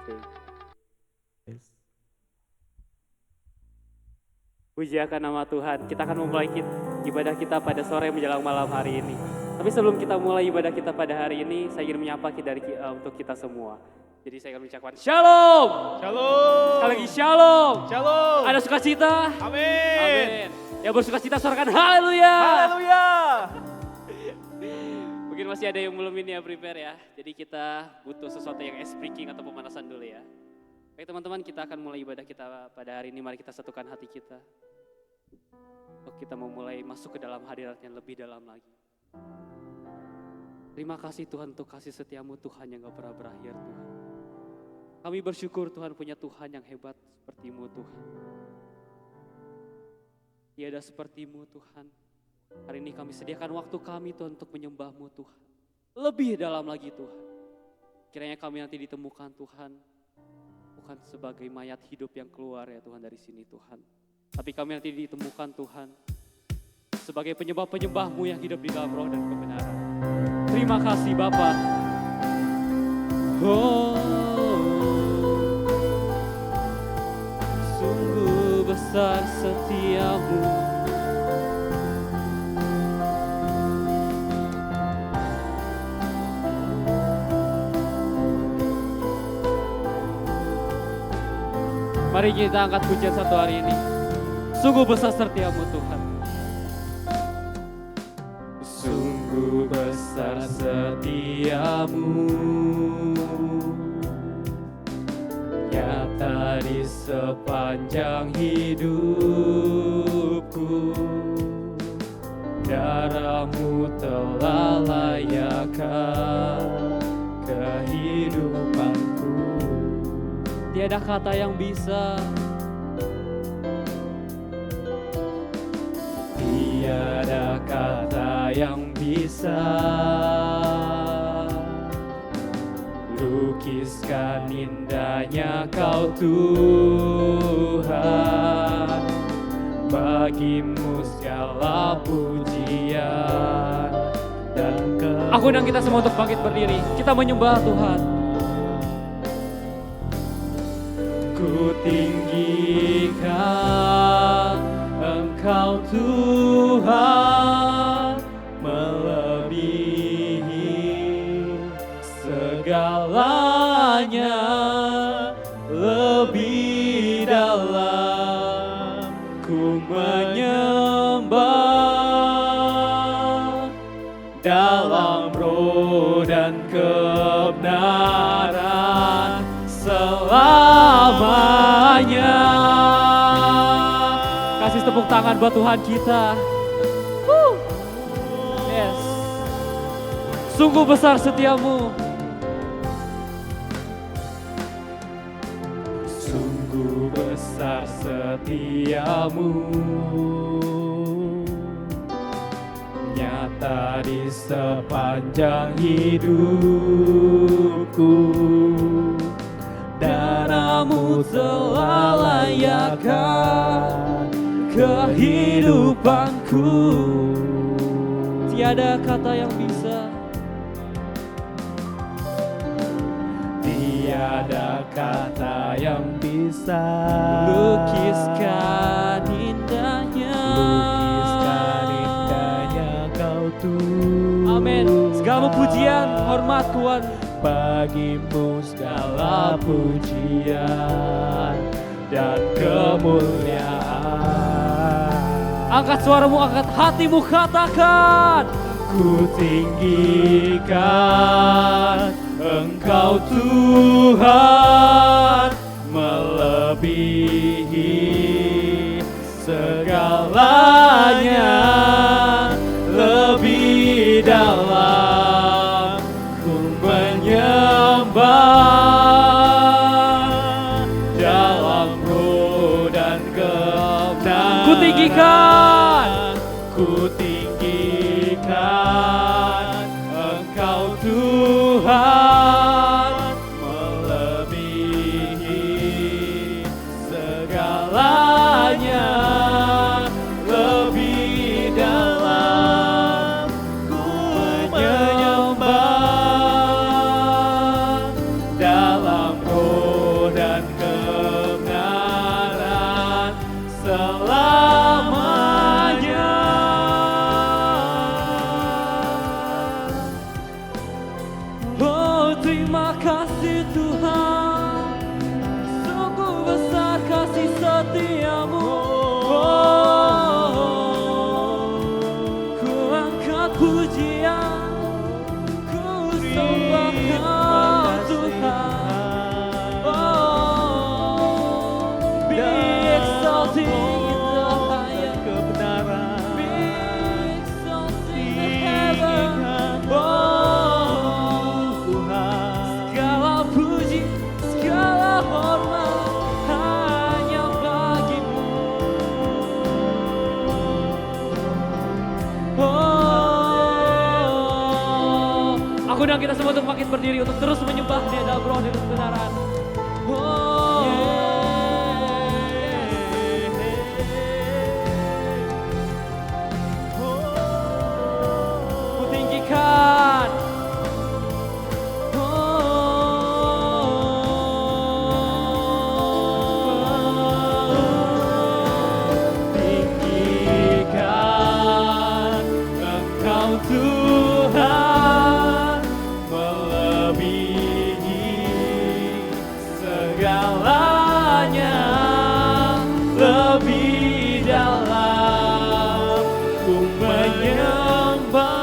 Oke. Puji akan nama Tuhan. Kita akan memulai ibadah kita pada sore menjelang malam hari ini. Tapi sebelum kita mulai ibadah kita pada hari ini, saya ingin menyapa untuk kita semua. Jadi saya akan mengucapkan Shalom. Shalom. Sekali lagi Shalom. Shalom. Ada sukacita? Amin. Amin. Yang bersukacita sorakan Haleluya. Haleluya. Mungkin masih ada yang belum ini ya prepare ya. Jadi kita butuh sesuatu yang ice breaking atau pemanasan dulu ya. Baik teman-teman, kita akan mulai ibadah kita pada hari ini. Mari kita satukan hati kita. Untuk kita memulai masuk ke dalam hadiratnya lebih dalam lagi. Terima kasih Tuhan untuk kasih setiamu Tuhan yang gak pernah berakhir Tuhan. Kami bersyukur Tuhan punya Tuhan yang hebat sepertimu Tuhan. Tiada sepertimu Tuhan. Hari ini kami sediakan waktu kami Tuhan untuk menyembahmu Tuhan. Lebih dalam lagi Tuhan. Kiranya kami nanti ditemukan Tuhan. Bukan sebagai mayat hidup yang keluar ya Tuhan dari sini Tuhan. Tapi kami nanti ditemukan Tuhan. Sebagai penyembah-penyembahmu yang hidup di dalam roh dan kebenaran. Terima kasih Bapa. Oh, sungguh besar setiamu. Mari kita angkat pujian satu hari ini. Sungguh besar setiamu Tuhan. Sungguh besar setiamu, nyata di sepanjang hidupku. Darahmu telah layakkan kehidupanku. Tiada kata yang bisa, tiada kata yang bisa lukiskan indahnya Kau Tuhan. Bagimu segala pujian dan aku undang kita semua untuk bangkit berdiri. Kita menyembah Tuhan. Ku tinggikan Engkau Tuhan, melebihi segalanya, lebih dalam ku menyembah dalam roh dan kebenaran selamanya. Kasih tepuk tangan buat Tuhan kita. Yes. Sungguh besar setiamu. Sungguh besar setiamu, nyata di sepanjang hidupku. Darahmu telah layakkan kehidupanku. Tiada kata yang bisa, tiada kata yang bisa lukiskan indahnya, Kau Tuhan. Amin. Segala pujian, hormat Tuhan. Bagimu segala pujian dan kemuliaan. Angkat suaramu, angkat hatimu, katakan. Ku tinggikan Engkau Tuhan, melebihi segalanya, lebih dalam ku menyembah dalam roh dan kebenaran. Ku tinggikan Engkau Tuhan, melebihi undang kita semua untuk bangkit berdiri untuk terus menyembah Dia dalam roh dan kebenaran. Ku tinggikan. Tinggikan Engkau Tuhan, melebihi segalanya, lebih dalam ku menyembah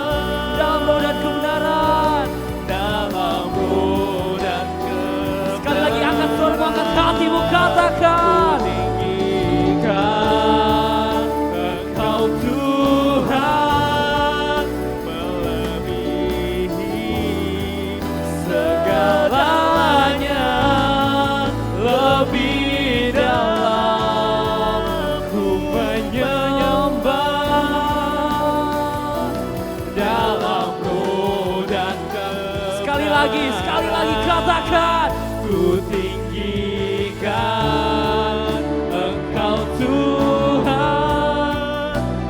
dalam roh dan kebenaran, dalam roh dan kebenaran. Sekali lagi angkat suaramu, angkat hatimu, katakan. Tinggikan Engkau Tuhan, melebihi segalanya, lebih dalam ku menyembah dalam roh dan kebenaran. Sekali lagi katakan. Ku tinggikan Engkau Tuhan.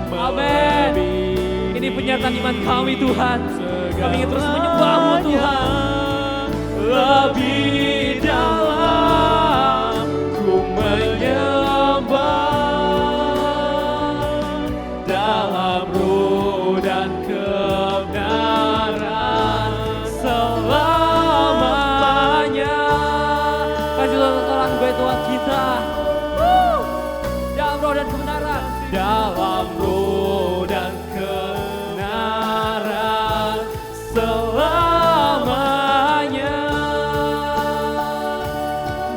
Amin. Ini pernyataan iman kami Tuhan. Kami ingin terus menyembah-Mu Tuhan. Lebih dalam ku menyembah dalam roh dan kebenaran selamanya. Kasih tolong baik Tuhan kita. Dalam roh dan kebenaran. Dalam roh dan kebenaran selamanya.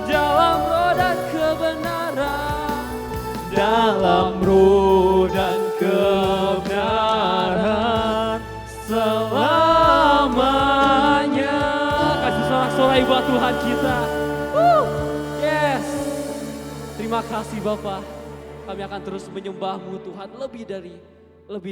Dalam roh dan kebenaran. Dalam roh dan kebenaran selamanya. Kasih sorak-sorai buat Tuhan kita. Yes. Terima kasih Bapa. Kami akan terus menyembah-Mu Tuhan lebih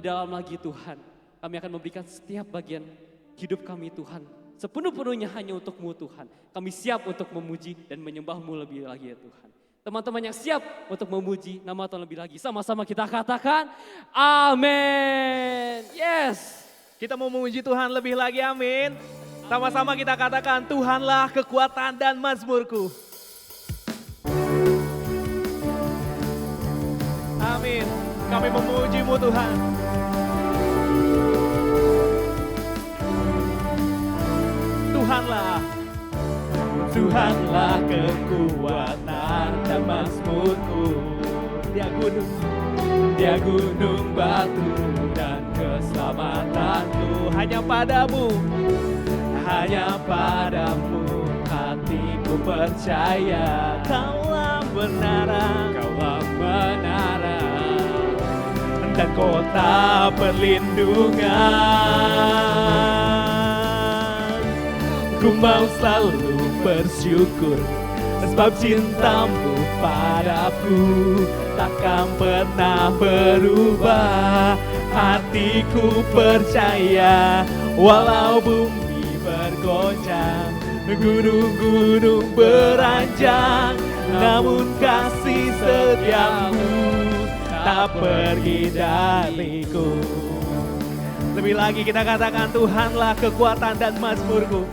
dalam lagi Tuhan. Kami akan memberikan setiap bagian hidup kami Tuhan sepenuh-penuhnya hanya untuk-Mu Tuhan. Kami siap untuk memuji dan menyembah-Mu lebih lagi ya Tuhan. Teman-teman yang siap untuk memuji nama Tuhan lebih lagi, sama-sama kita katakan amin. Yes. Kita mau memuji Tuhan lebih lagi, amin. Sama-sama kita katakan, Tuhanlah kekuatan dan mazmurku. Amin. Kami memuji-Mu Tuhan. Tuhanlah kekuatan dan mazmurku. Dia gunung batu dan keselamatanku. Hanya padamu hatiku percaya. Kaulah menara dan kota perlindungan. Ku mau selalu bersyukur sebab cintamu padaku takkan pernah berubah. Hatiku percaya walau bumi bergoncang, gunung-gunung beranjak, namun kasih setiamu tak pergi dariku. Lebih lagi kita katakan, Tuhanlah kekuatan dan mazmurku.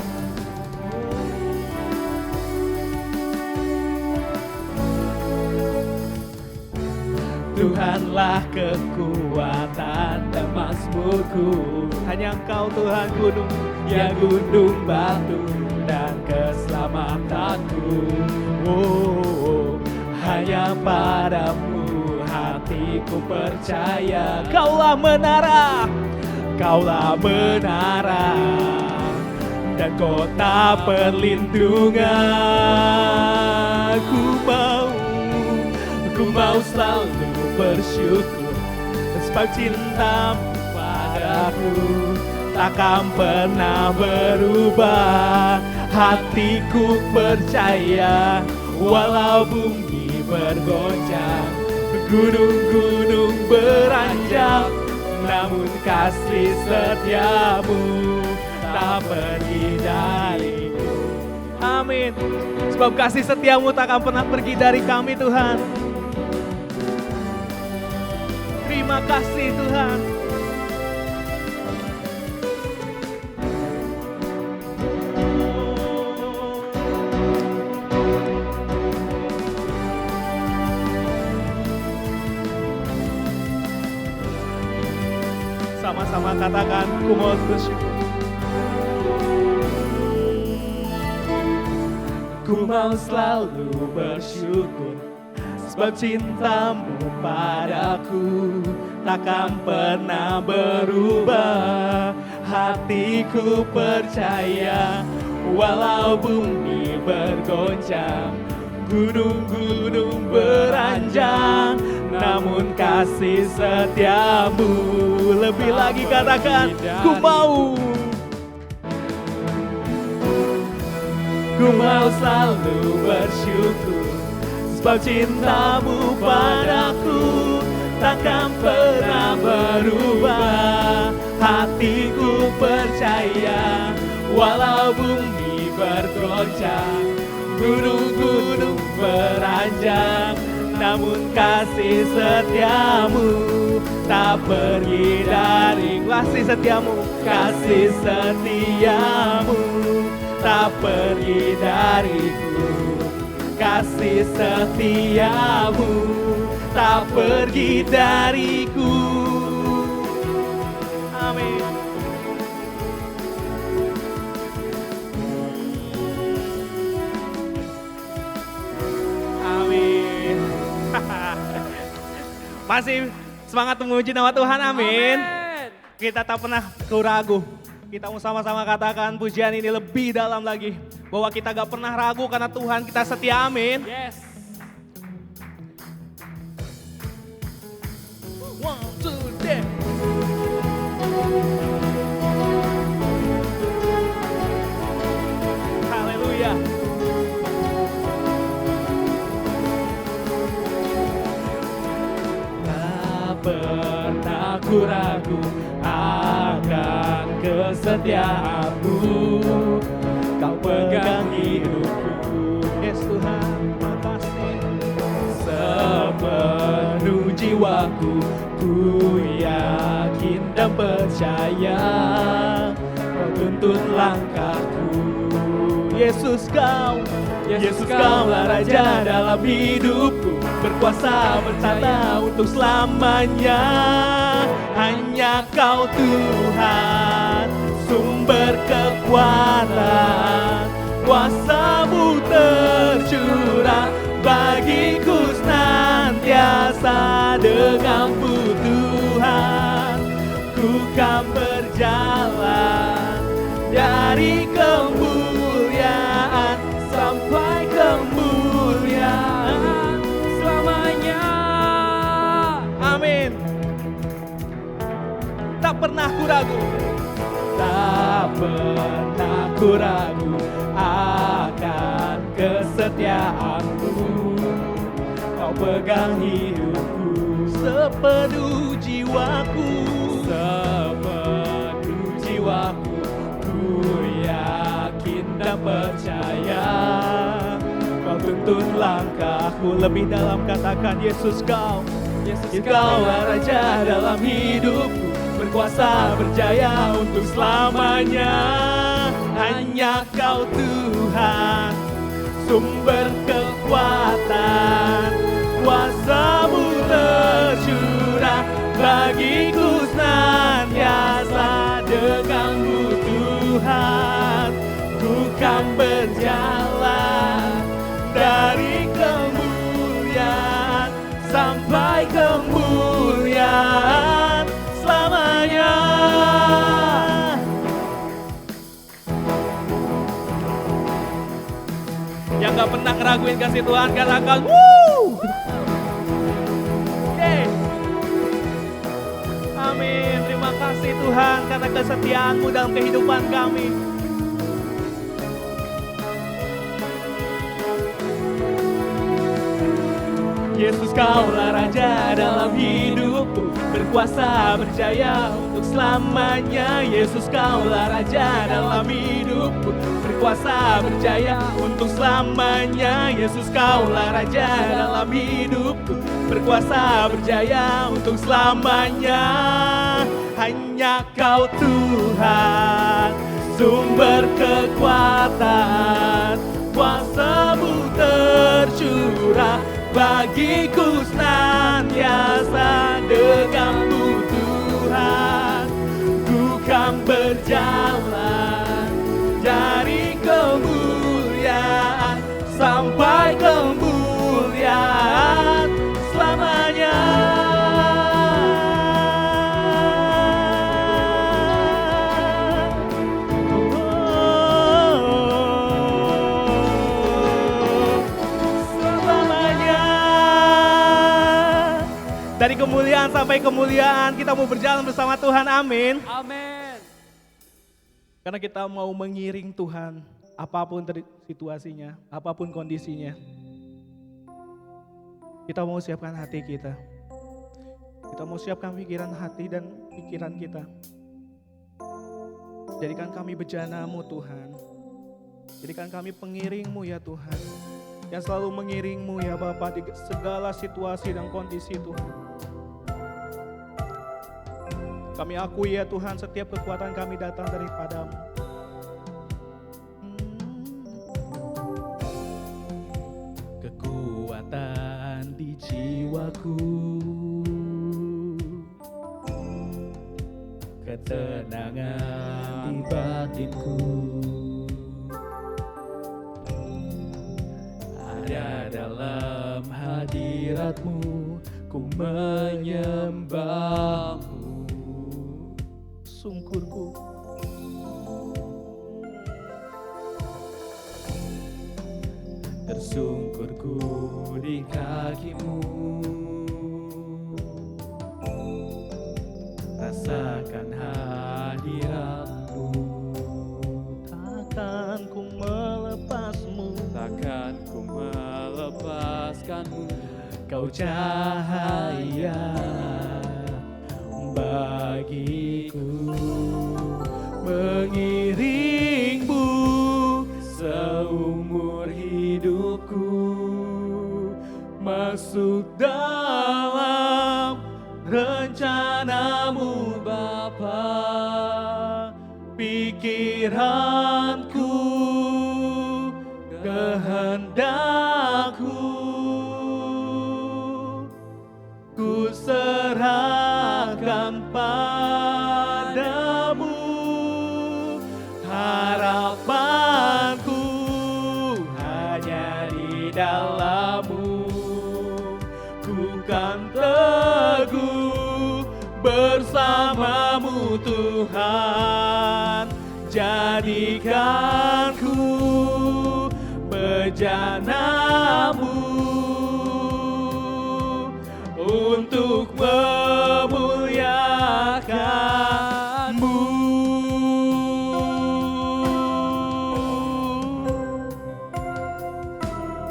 Tuhanlah kekuatan dan mazmurku. Hanya Engkau Tuhan gunung batu dan keselamatanku. Hanya padamu hatiku percaya. Kaulah menara dan kota perlindungan. Ku mau selalu bersyukur sebab cintamu padaku takkan pernah berubah. Hatiku percaya walau bumi bergoncang, gunung-gunung beranjak, namun kasih setiamu tak pergi dariku. Amin. Sebab kasih setiamu tak akan pernah pergi dari kami Tuhan. Terima kasih Tuhan. Sama-sama katakan, ku mau bersyukur. Ku mau selalu bersyukur, sebab cintamu padaku takkan pernah berubah. Hatiku percaya, walau bumi bergoncang, gunung-gunung beranjak, namun kasih setiamu lebih lagi katakan, ku mau selalu bersyukur, sebab cintamu padaku takkan pernah berubah. Hatiku percaya, walau bumi bergoncang, gunung-gunung beranjak, namun kasih setiamu tak pergi dari. Kasih setiamu, kasih setiamu tak pergi dariku. Kasih setiamu tak pergi dariku. Amin. Amin. Masih semangat memuji nama Tuhan, amin. Kita tak pernah ragu. Kita mau sama-sama katakan pujian ini lebih dalam lagi. Bahwa kita gak pernah ragu karena Tuhan kita setia, amin. Yes. 1, 2, 3. Haleluya. Tak pernah ku ragu akan kesetiaanmu. Kau pegang hidupku, yes Tuhan, makasih. Sepenuh jiwaku, ku yakin dan percaya, Kau tuntun langkahku. Yesus Kaulah Raja dalam hidupku, berkuasa bertata untuk selamanya. Hanya Kau Tuhan, sumber kekuatan, kuasa-Mu tercurah bagiku senantiasa. Dengan-Mu Tuhan, ku kan berjalan dari kemuliaan sampai kemuliaan selamanya. Amin. Tak pernah ku ragu, tak pernah ku ragu akan kesetiaanmu. Kau pegang hidupku, sepenuh jiwaku, sepenuh jiwaku. Ku yakin dan percaya, Kau tuntun langkahku. Lebih dalam katakan, Yesus Kaulah Raja dalam hidupku, berkuasa berjaya untuk selamanya. Hanya Kau Tuhan, sumber kekuatan, kuasa-Mu tercurah bagiku senantiasa. Dengan-Mu Tuhan, ku kan berjalan dari kemuliaan sampai kemuliaan selamanya. Yang gak pernah ngeraguin kasih Tuhan, katakan wuh. Amin. Terima kasih Tuhan karena kesetiaan-Mu dalam kehidupan kami. Yesus Kaulah Raja dalam hidupku, berkuasa berjaya untuk selamanya. Yesus kaulah Raja dalam hidupku, berkuasa berjaya untuk selamanya. Yesus kaulah Raja dalam hidupku, berkuasa berjaya untuk selamanya. Hanya Kau Tuhan, sumber kekuatan, kuasa-Mu tercurah bagiku senantiasa. Denganmu Tuhan, ku kan berjalan dari kemuliaan sampai kemuliaan selamanya. Dari kemuliaan sampai kemuliaan kita mau berjalan bersama Tuhan, amin. Amin. Karena kita mau mengiring Tuhan, apapun situasinya, apapun kondisinya. Kita mau siapkan hati kita. Kita mau siapkan pikiran hati dan pikiran kita. Jadikan kami bejana-Mu Tuhan. Jadikan kami pengiring-Mu ya Tuhan. Yang selalu mengiring-Mu ya Bapa di segala situasi dan kondisi Tuhan. Kami akui ya Tuhan, setiap kekuatan kami datang daripada-Mu. Kekuatan di jiwaku, ketenangan di batinku, ada dalam hadirat-Mu, ku menyembah-Mu. Sungkurku, tersungkurku di kaki-Mu, rasakan hadirat-Mu. Takkan ku melepasmu, Takkan ku melepaskan-Mu. Kau cahaya bagiku, mengiring-Mu seumur hidupku, masuk dalam rencana-Mu Bapa. Pikiranku, kehendakku, ku serahkan padamu. Harapanku hanya di dalam-Mu, ku kan teguh bersama-Mu Tuhan. Jadikan ku bejana-Mu untuk memuliakan-Mu.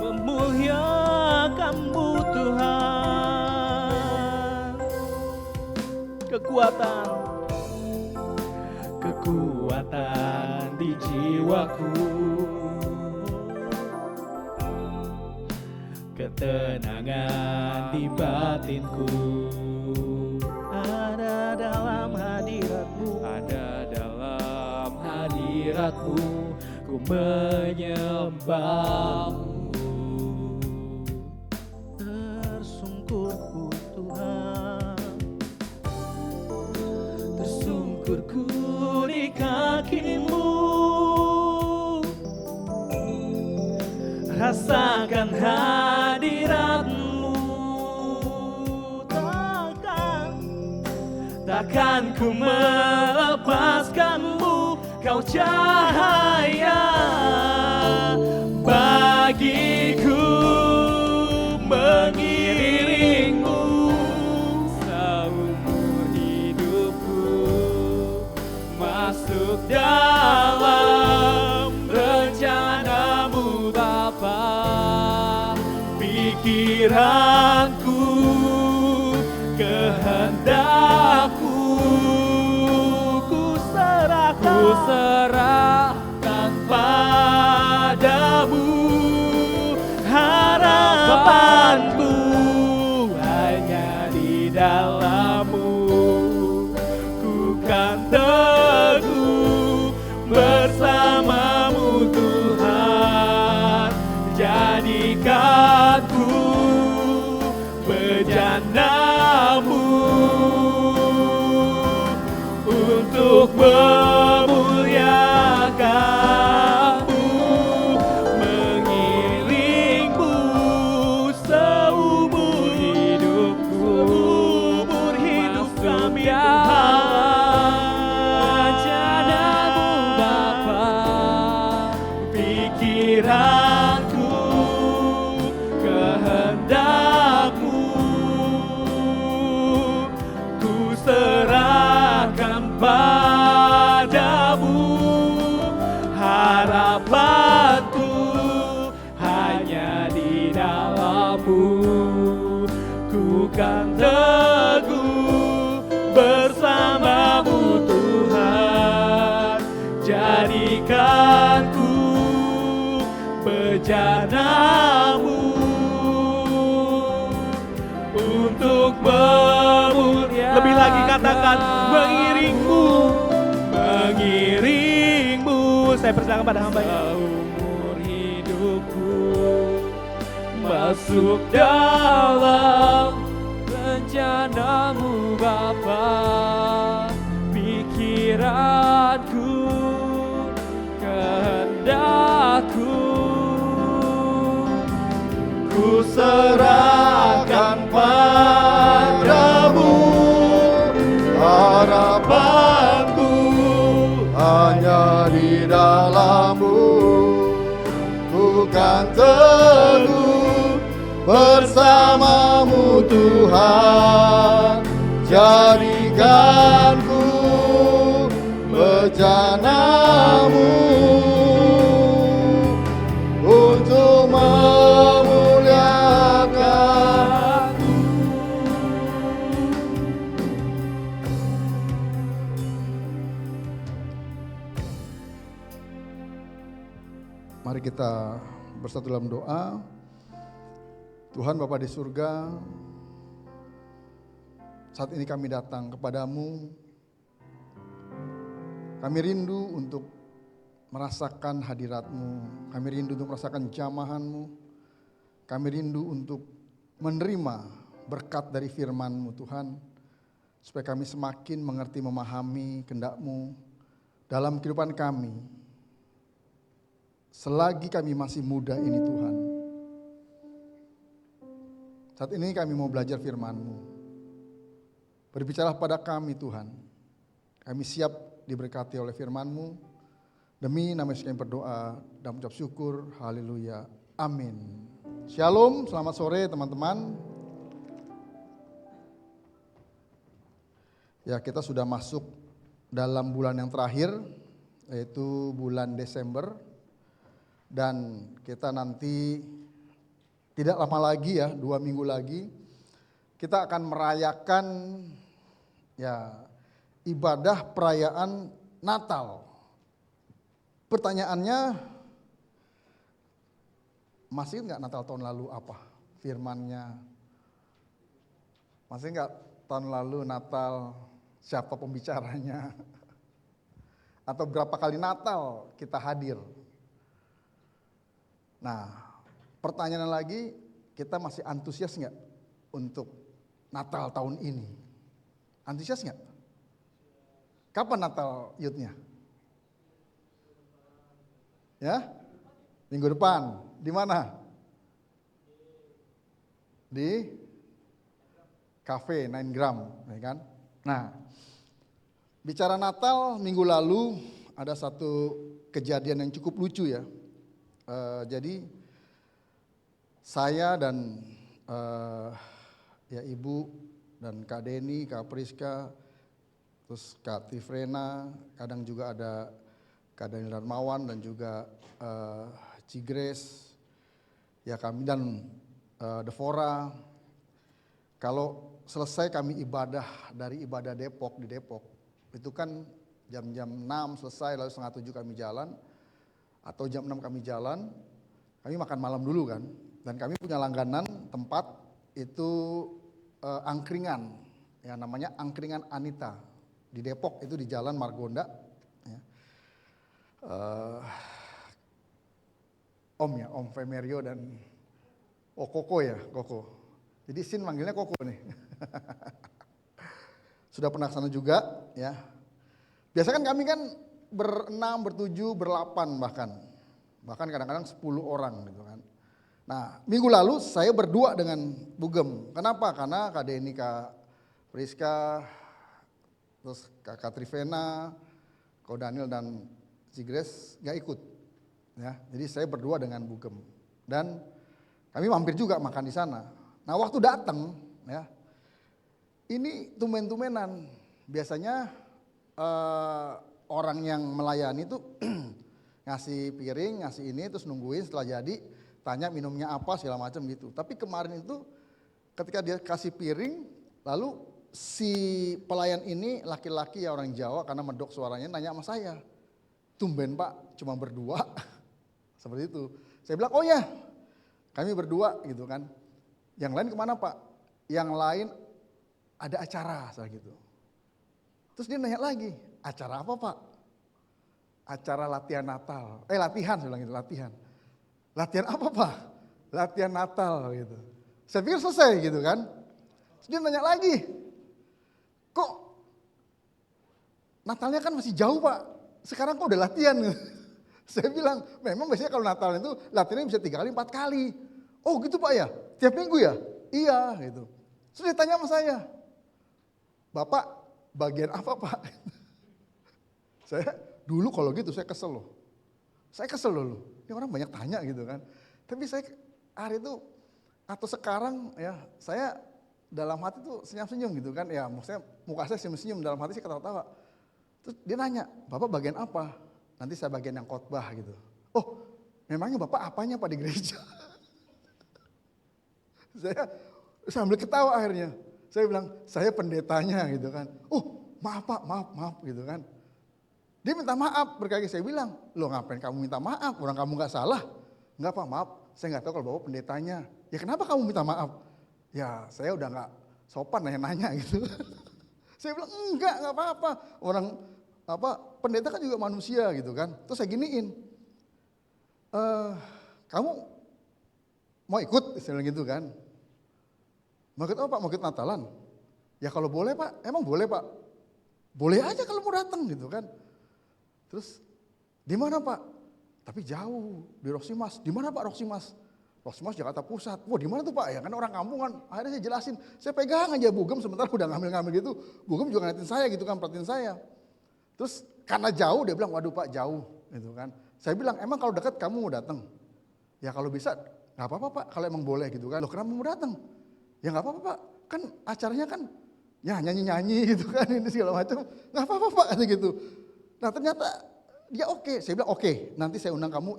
Memuliakan-Mu Tuhan. Kekuatan di jiwaku, ketenangan di batinku, ada dalam hadirat-Mu, Ada dalam hadirat-Mu, ku menyembah-Mu. Tersungkurku Tuhan, tersungkurku di kaki-Mu, rasakan hadirat-Mu. Takkan ku melepaskan-Mu, Kau cahaya bagiku, mengiring-Mu seumur hidupku, masuk dalam rencana-Mu Bapa. Pikiranku, kehendak jadikanku bejanamu untuk memuliakanmu, mengiringmu seumur hidupku, seumur hidup kami Tuhan. Jadamu Bapa, Pikiranku, kehendakmu, ku serahkan padamu. Harapanku hanya di dalam-Mu, ku kan teguh bersama-Mu Tuhan. Jadikanku bejanamu untuk memuliakan. Lebih lagi katakan mengiringmu, mengiringmu. Saya persilakan pada hamba ini. Seumur hidupku masuk dalam rencanamu Bapa, pikiranku, kehendakku, ku serahkan padamu. Harapanku hanya di dalam-Mu, ku kan teguh bersama-Mu Tuhan. Jadikanku bejanamu untuk memuliakanmu. Mari kita bersatu dalam doa. Tuhan Bapa di surga, saat ini kami datang kepadamu. Kami rindu untuk merasakan hadirat-Mu. Kami rindu untuk merasakan jamahan-Mu. Kami rindu untuk menerima berkat dari firman-Mu Tuhan. Supaya kami semakin mengerti, memahami kehendak-Mu dalam kehidupan kami. Selagi kami masih muda ini Tuhan. Saat ini kami mau belajar firman-Mu. Berbicaralah pada kami Tuhan. Kami siap diberkati oleh firman-Mu. Demi nama Yesus kami berdoa dan mengucap syukur. Haleluya. Amin. Shalom, selamat sore teman-teman. Ya, kita sudah masuk dalam bulan yang terakhir, yaitu bulan Desember. Dan kita nanti tidak lama lagi ya, 2 minggu lagi, kita akan merayakan ya ibadah perayaan Natal. Pertanyaannya, masih ingat Natal tahun lalu apa firmannya? Masih ingat tahun lalu Natal siapa pembicaranya? Atau berapa kali Natal kita hadir? Nah, pertanyaan lagi, kita masih antusias nggak untuk Natal tahun ini? Antusias nggak? Kapan Natal youth-nya? Ya, minggu depan. Di mana? Di Cafe 9 Gram, ya kan? Nah, bicara Natal minggu lalu ada satu kejadian yang cukup lucu ya. Jadi saya dan ya Ibu dan Kak Deni, Kak Priska, terus Kak Tifrena, kadang juga ada Kak Daniel Darmawan dan juga Cigres, ya kami dan Devora. Kalau selesai kami ibadah dari ibadah Depok di Depok, itu kan jam-jam 6 selesai, lalu setengah 7 kami jalan. Atau jam 6 kami jalan, kami makan malam dulu kan. Dan kami punya langganan tempat itu angkringan, ya namanya Angkringan Anita. Di Depok itu di Jalan Margonda. Ya. Om Femerio dan Oh Koko ya, Koko. Jadi Sin manggilnya Koko nih. Sudah pernah ke sana juga ya. Biasa kan kami kan berenam, bertujuh, berlapan bahkan. Bahkan kadang-kadang 10 orang gitu kan. Nah minggu lalu saya berdua dengan Bugem. Kenapa? Karena Kak Denny, Kak Priska, terus Kak Katrivena, Ko Daniel dan si Grace gak ikut. Ya, jadi saya berdua dengan Bugem. Dan kami mampir juga makan di sana. Nah waktu datang ya, ini tumen-tumenan. Biasanya orang yang melayani tuh ngasih piring, ngasih ini, terus nungguin setelah jadi, tanya minumnya apa segala macam gitu. Tapi kemarin itu ketika dia kasih piring, lalu si pelayan ini laki-laki ya orang Jawa karena medok suaranya nanya sama saya. Tumben Pak, cuma berdua. Seperti itu. Saya bilang, oh ya kami berdua gitu kan. Yang lain kemana Pak? Yang lain ada acara salah gitu. Terus dia nanya lagi, acara apa Pak? Acara latihan Natal. Latihan saya bilang gitu, latihan. Latihan apa Pak? Latihan Natal gitu. Saya pikir selesai gitu kan. Terus dia nanya lagi, kok Natalnya kan masih jauh Pak, sekarang kok udah latihan? Saya bilang, memang biasanya kalau Natal itu latihannya bisa 3 kali, 4 kali. Oh gitu Pak ya, tiap minggu ya? Iya gitu. Terus dia tanya sama saya, Bapak bagian apa Pak? Saya dulu kalau gitu saya kesel loh. Saya kesel loh, ini orang banyak tanya gitu kan. Tapi saya hari itu atau sekarang ya saya dalam hati tuh senyum-senyum gitu kan. Ya maksudnya muka saya senyum-senyum, dalam hati saya ketawa-tawa. Terus dia nanya, Bapak bagian apa? Nanti saya bagian yang khotbah gitu. Oh memangnya Bapak apanya Pak di gereja? Saya sambil ketawa akhirnya. Saya bilang, saya pendetanya gitu kan. Oh maaf Pak, maaf gitu kan. Dia minta maaf berkali-kali. Saya bilang, loh ngapain kamu minta maaf? Orang kamu gak salah. Enggak Pak, maaf. Saya gak tahu kalau Bapak pendetanya. Ya kenapa kamu minta maaf? Ya saya udah gak sopan nanya-nanya gitu. Saya bilang, enggak apa-apa. Orang pendeta kan juga manusia gitu kan. Terus saya giniin. Kamu mau ikut? Saya bilang gitu kan. Mau ikut apa Pak? Mau ikut Natalan? Ya kalau boleh Pak, emang boleh Pak? Boleh aja kalau mau datang gitu kan. Terus di mana Pak? Tapi jauh di Roksimas. Di mana Pak Roksimas? Roksimas Jakarta Pusat. Wah di mana tuh Pak? Ya kan orang kampungan. Akhirnya saya jelasin. Saya pegang aja Bugem sementara udah ngambil-ngambil gitu. Bugem juga ngeliatin saya gitu kan, perhatiin saya. Terus karena jauh dia bilang, waduh Pak jauh gitu kan. Saya bilang emang kalau dekat kamu mau datang? Ya kalau bisa nggak apa-apa Pak kalau emang boleh gitu kan. Loh kenapa mau datang? Ya nggak apa-apa Pak. Kan acaranya kan ya nyanyi-nyanyi gitu kan ini segala macam. Nggak apa-apa Pak kata gitu. Nah ternyata dia oke. Saya bilang oke. Nanti saya undang kamu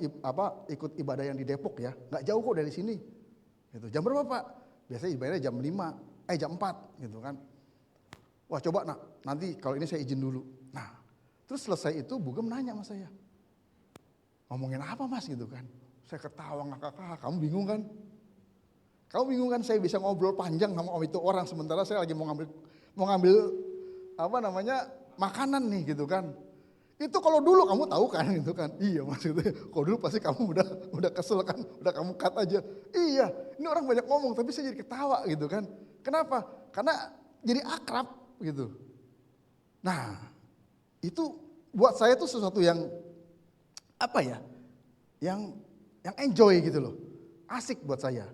ikut ibadah yang di Depok ya. Nggak jauh kok dari sini. Gitu. Jam berapa Pak? Biasanya ibadahnya jam 5, jam 4 gitu kan. Wah coba nanti kalau ini saya izin dulu. Nah terus selesai itu Bugem nanya sama saya. Ngomongin apa Mas gitu kan. Saya ketawa ngakak, kamu bingung kan? Kamu bingung kan saya bisa ngobrol panjang sama itu orang sementara saya lagi mau ngambil makanan nih gitu kan. Itu kalau dulu kamu tahu kan gitu kan. Iya maksudnya kalau dulu pasti kamu udah kesel kan, udah kamu cut aja. Iya, ini orang banyak ngomong tapi saya jadi ketawa gitu kan. Kenapa? Karena jadi akrab gitu. Nah, itu buat saya tuh sesuatu yang yang enjoy gitu loh. Asik buat saya.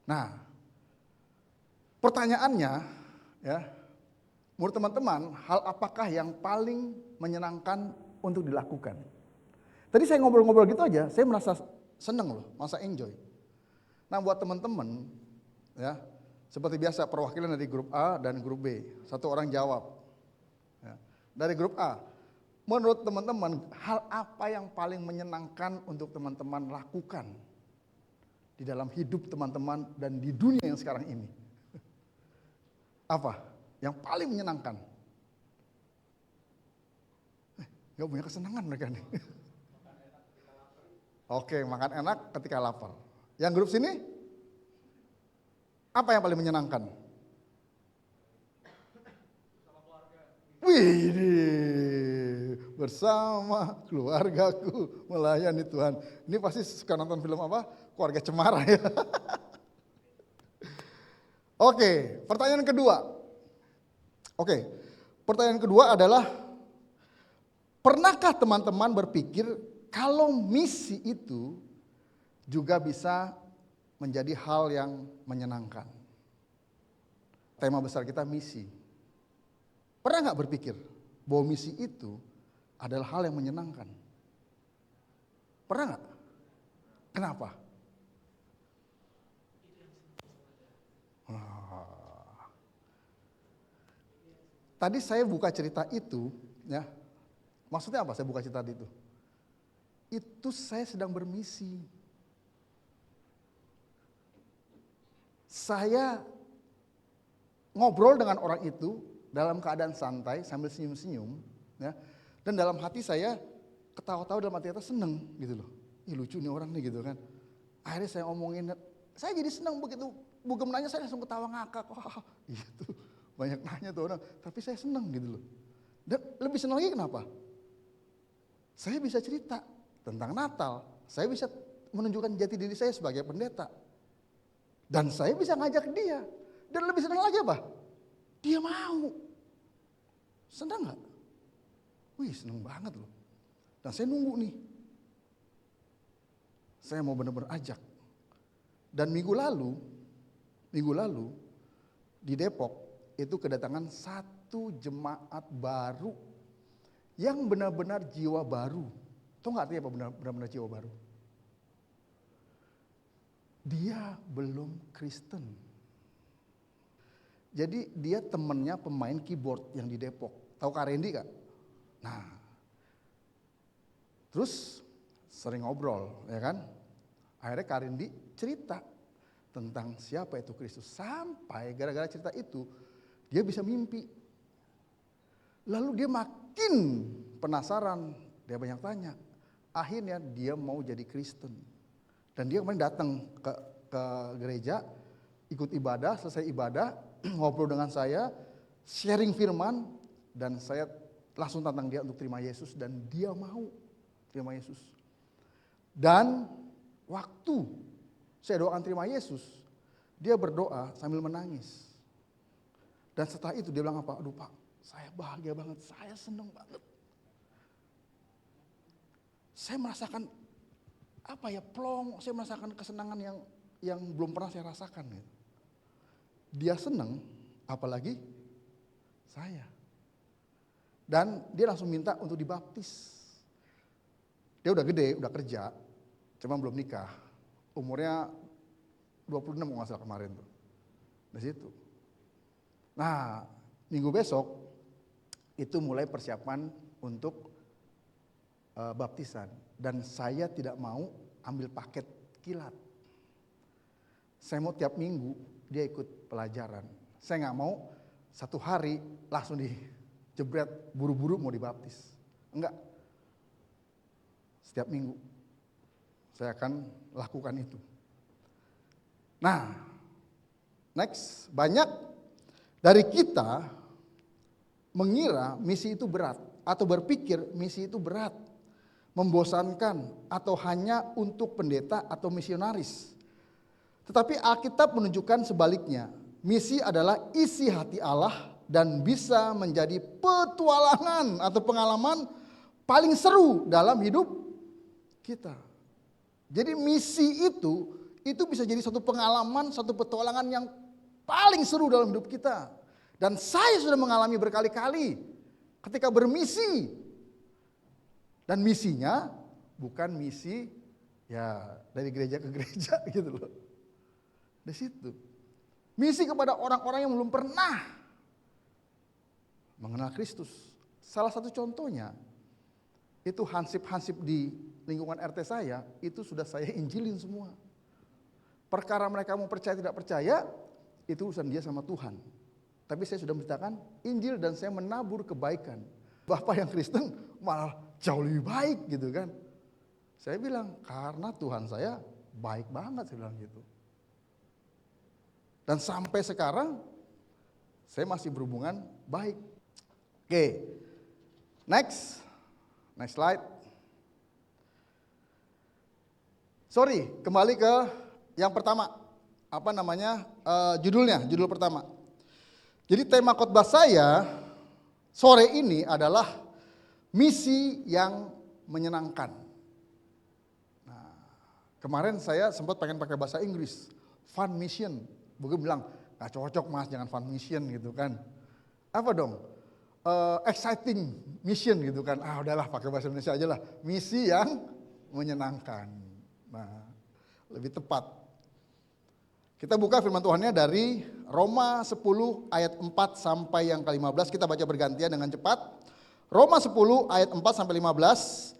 Nah, pertanyaannya ya, menurut teman-teman, hal apakah yang paling menyenangkan untuk dilakukan? Tadi saya ngobrol-ngobrol gitu aja, saya merasa seneng loh, merasa enjoy. Nah, buat teman-teman ya, seperti biasa perwakilan dari grup A dan grup B, satu orang jawab. Ya, dari grup A, menurut teman-teman, hal apa yang paling menyenangkan untuk teman-teman lakukan di dalam hidup teman-teman dan di dunia yang sekarang ini? Apa yang paling menyenangkan? Gak punya kesenangan mereka nih. Oke, makan enak ketika lapar. Yang grup sini? Apa yang paling menyenangkan? Wih, bersama keluargaku melayani Tuhan. Ini pasti suka nonton film apa? Keluarga Cemara ya. Oke, pertanyaan kedua adalah, pernahkah teman-teman berpikir kalau misi itu juga bisa menjadi hal yang menyenangkan? Tema besar kita misi. Pernah nggak berpikir bahwa misi itu adalah hal yang menyenangkan? Pernah nggak? Kenapa? Tadi saya buka cerita itu, ya. Maksudnya apa saya buka cerita itu? Itu saya sedang bermisi. Saya ngobrol dengan orang itu dalam keadaan santai sambil senyum-senyum, ya. Dan dalam hati saya ketawa-tawa, dalam hati saya seneng gitu loh. Ih, lucu nih orang nih gitu kan. Akhirnya saya omongin, saya jadi senang begitu Bugem nanya, saya langsung ketawa ngakak. Wah, gitu. Banyak nanya tuh orang, tapi saya senang gitu loh. Dan lebih senang lagi kenapa? Saya bisa cerita tentang Natal, saya bisa menunjukkan jati diri saya sebagai pendeta. Dan saya bisa ngajak dia. Dan lebih senang lagi apa? Dia mau. Senang gak? Wih, senang banget loh. Dan saya nunggu nih. Saya mau benar-benar ajak. Dan minggu lalu di Depok itu kedatangan satu jemaat baru yang benar-benar jiwa baru. Tahu nggak artinya apa benar-benar jiwa baru? Dia belum Kristen. Jadi dia temennya pemain keyboard yang di Depok. Tahu Kak Randy gak? Nah, terus sering ngobrol, ya kan? Akhirnya Kak Randy cerita tentang siapa itu Kristus. Sampai gara-gara cerita itu, dia bisa mimpi. Lalu dia makin penasaran, dia banyak tanya. Akhirnya dia mau jadi Kristen. Dan dia kemarin datang ke gereja, ikut ibadah, selesai ibadah, ngobrol dengan saya, sharing firman, dan saya langsung tantang dia untuk terima Yesus, dan dia mau terima Yesus. Dan waktu saya doakan terima Yesus, dia berdoa sambil menangis. Dan setelah itu dia bilang apa? Aduh Pak, saya bahagia banget, saya senang banget. Saya merasakan plong, saya merasakan kesenangan yang belum pernah saya rasakan. Gitu. Dia senang, apalagi saya. Dan dia langsung minta untuk dibaptis. Dia udah gede, udah kerja, cuma belum nikah. Umurnya 26 kalau nggak salah kemarin tuh. Di situ. Nah, minggu besok itu mulai persiapan untuk baptisan. Dan saya tidak mau ambil paket kilat. Saya mau tiap minggu dia ikut pelajaran. Saya nggak mau satu hari langsung dijebret buru-buru mau dibaptis. Enggak. Setiap minggu saya akan lakukan itu. Nah, next, banyak dari kita mengira misi itu berat atau berpikir misi itu berat, membosankan atau hanya untuk pendeta atau misionaris. Tetapi Alkitab menunjukkan sebaliknya. Misi adalah isi hati Allah dan bisa menjadi petualangan atau pengalaman paling seru dalam hidup kita. Jadi misi itu bisa jadi satu pengalaman, satu petualangan yang paling seru dalam hidup kita. Dan saya sudah mengalami berkali-kali ketika bermisi. Dan misinya bukan misi ya dari gereja ke gereja gitu loh. Di situ. Misi kepada orang-orang yang belum pernah mengenal Kristus. Salah satu contohnya itu hansip-hansip di lingkungan RT saya, itu sudah saya injilin semua. Perkara mereka mau percaya tidak percaya, itu urusan dia sama Tuhan. Tapi saya sudah memberitakan Injil dan saya menabur kebaikan. Bapak yang Kristen malah jauh lebih baik gitu kan. Saya bilang, karena Tuhan saya baik banget, saya bilang gitu. Dan sampai sekarang, saya masih berhubungan baik. Oke, next. Next slide. Sorry, kembali ke yang pertama. Apa namanya? Judul pertama. Jadi tema khotbah saya sore ini adalah misi yang menyenangkan. Nah, kemarin saya sempat pengen pakai bahasa Inggris, fun mission. Bukan bilang, gak cocok mas, jangan fun mission gitu kan. Apa dong? Exciting mission gitu kan. Udahlah pakai bahasa Indonesia aja lah. Misi yang menyenangkan. Nah, lebih tepat. Kita buka firman Tuhannya dari Roma 10 ayat 4 sampai yang ke-15. Kita baca bergantian dengan cepat. Roma 10 ayat 4 sampai 15.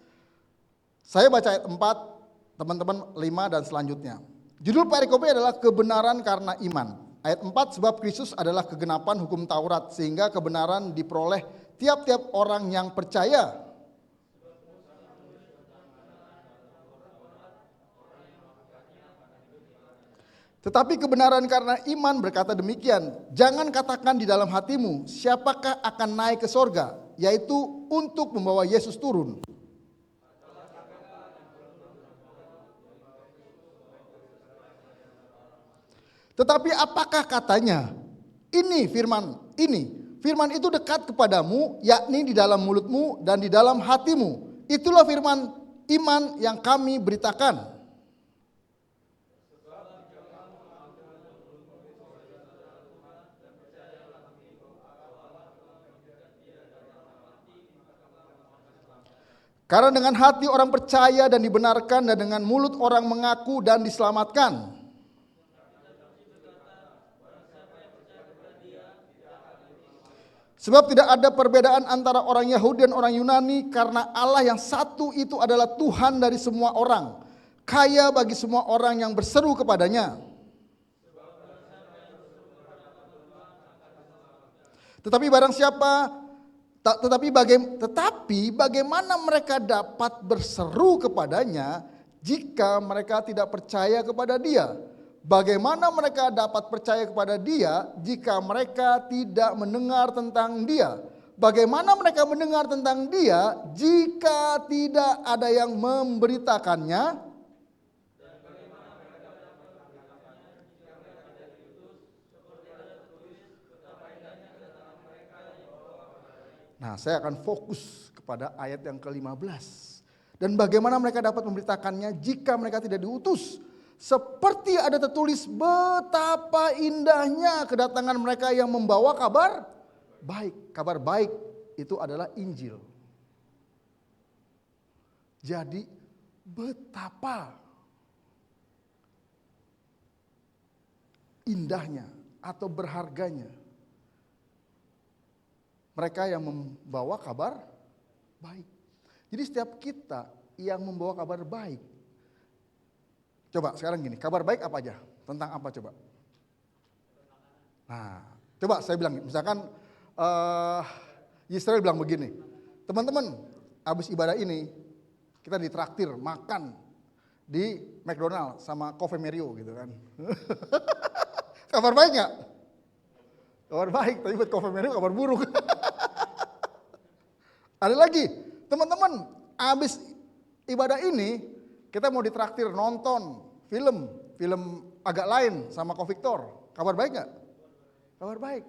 Saya baca ayat 4, teman-teman 5 dan selanjutnya. Judul perikopnya adalah kebenaran karena iman. Ayat 4, sebab Kristus adalah kegenapan hukum Taurat, sehingga kebenaran diperoleh tiap-tiap orang yang percaya. Tetapi kebenaran karena iman berkata demikian, jangan katakan di dalam hatimu, siapakah akan naik ke sorga, yaitu untuk membawa Yesus turun. Tetapi apakah katanya? Ini firman itu dekat kepadamu, yakni di dalam mulutmu dan di dalam hatimu. Itulah firman iman yang kami beritakan. Karena dengan hati orang percaya dan dibenarkan, dan dengan mulut orang mengaku dan diselamatkan. Sebab tidak ada perbedaan antara orang Yahudi dan orang Yunani, karena Allah yang satu itu adalah Tuhan dari semua orang, kaya bagi semua orang yang berseru kepadanya. Tetapi bagaimana mereka dapat berseru kepadanya jika mereka tidak percaya kepada Dia? Bagaimana mereka dapat percaya kepada Dia jika mereka tidak mendengar tentang Dia? Bagaimana mereka mendengar tentang Dia jika tidak ada yang memberitakannya? Nah, saya akan fokus kepada ayat yang ke-15. Dan bagaimana mereka dapat memberitakannya jika mereka tidak diutus? Seperti ada tertulis, betapa indahnya kedatangan mereka yang membawa kabar baik. Kabar baik itu adalah Injil. Jadi betapa indahnya atau berharganya mereka yang membawa kabar baik. Jadi setiap kita yang membawa kabar baik. Coba sekarang gini, kabar baik apa aja? Tentang apa coba? Nah, coba saya bilang, misalkan Yisrael bilang begini, teman-teman, habis ibadah ini kita ditraktir makan di McDonald sama Cafe Merio gitu kan. Kabar baik nggak? Kabar baik, tapi buat Cafe Merio kabar buruk. Ada lagi, teman-teman, habis ibadah ini kita mau ditraktir nonton film agak lain sama Ko Victor. Kabar baik nggak? Kabar baik.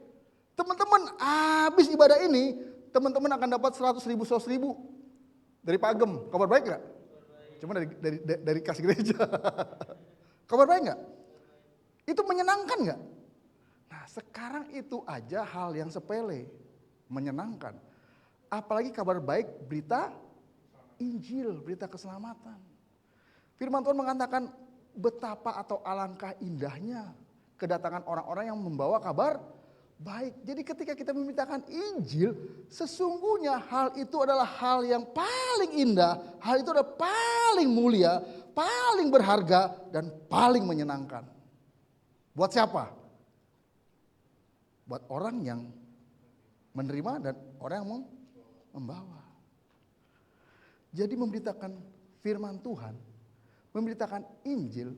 Teman-teman, habis ibadah ini, teman-teman akan dapat 100.000 dari Pak Agem. Kabar baik nggak? Cuma dari kas gereja. Kabar baik nggak? Itu menyenangkan nggak? Nah, sekarang itu aja hal yang sepele, menyenangkan. Apalagi kabar baik, berita Injil, berita keselamatan. Firman Tuhan mengatakan betapa atau alangkah indahnya kedatangan orang-orang yang membawa kabar baik. Jadi ketika kita memberitakan Injil, sesungguhnya hal itu adalah hal yang paling indah, hal itu adalah paling mulia, paling berharga, dan paling menyenangkan. Buat siapa? Buat orang yang menerima dan orang yang membawa. Jadi memberitakan firman Tuhan, memberitakan Injil,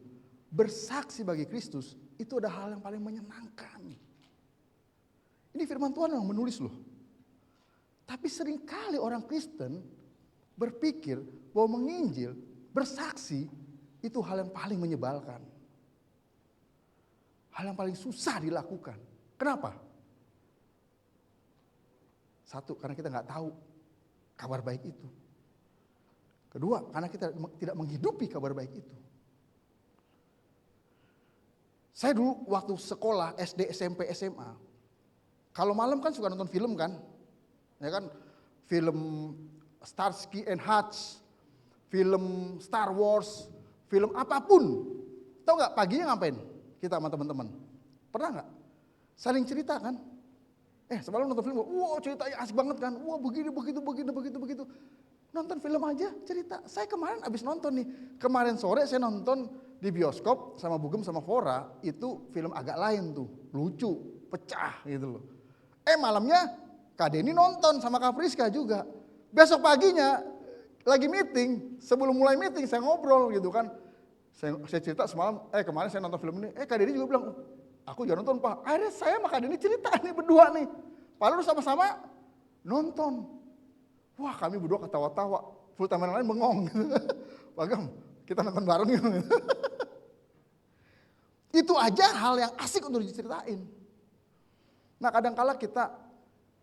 bersaksi bagi Kristus, itu adalah hal yang paling menyenangkan. Ini firman Tuhan yang menulis loh. Tapi seringkali orang Kristen berpikir bahwa menginjil, bersaksi, itu hal yang paling menyebalkan. Hal yang paling susah dilakukan. Kenapa? Satu, karena kita nggak tahu kabar baik itu. Kedua, karena kita tidak menghidupi kabar baik itu. Saya dulu waktu sekolah SD, SMP, SMA, kalau malam kan suka nonton film kan, ya kan, film Starsky and Hutch, film Star Wars, film apapun. Tahu nggak paginya ngapain kita sama teman-teman? Pernah nggak? Saling cerita kan? Semalam nonton film, wow ceritanya asik banget kan, wow begini, begitu. Nonton film aja cerita. Saya kemarin abis nonton nih, kemarin sore saya nonton di bioskop sama Bugem sama Fora, itu film agak lain tuh, lucu, pecah gitu loh. Malamnya Kak Denny nonton sama Kak Friska juga. Besok paginya lagi meeting, sebelum mulai meeting saya ngobrol gitu kan. Saya cerita semalam, kemarin saya nonton film ini, Kak Denny juga bilang, aku juga nonton Pak. Akhirnya saya sama Kak Denny cerita nih berdua nih. Padahal sama-sama nonton. Wah kami berdua ketawa-tawa, full time yang lain bengong. Pak Gem, kita nonton bareng gitu. Itu aja hal yang asik untuk diceritain. Nah kadangkala kita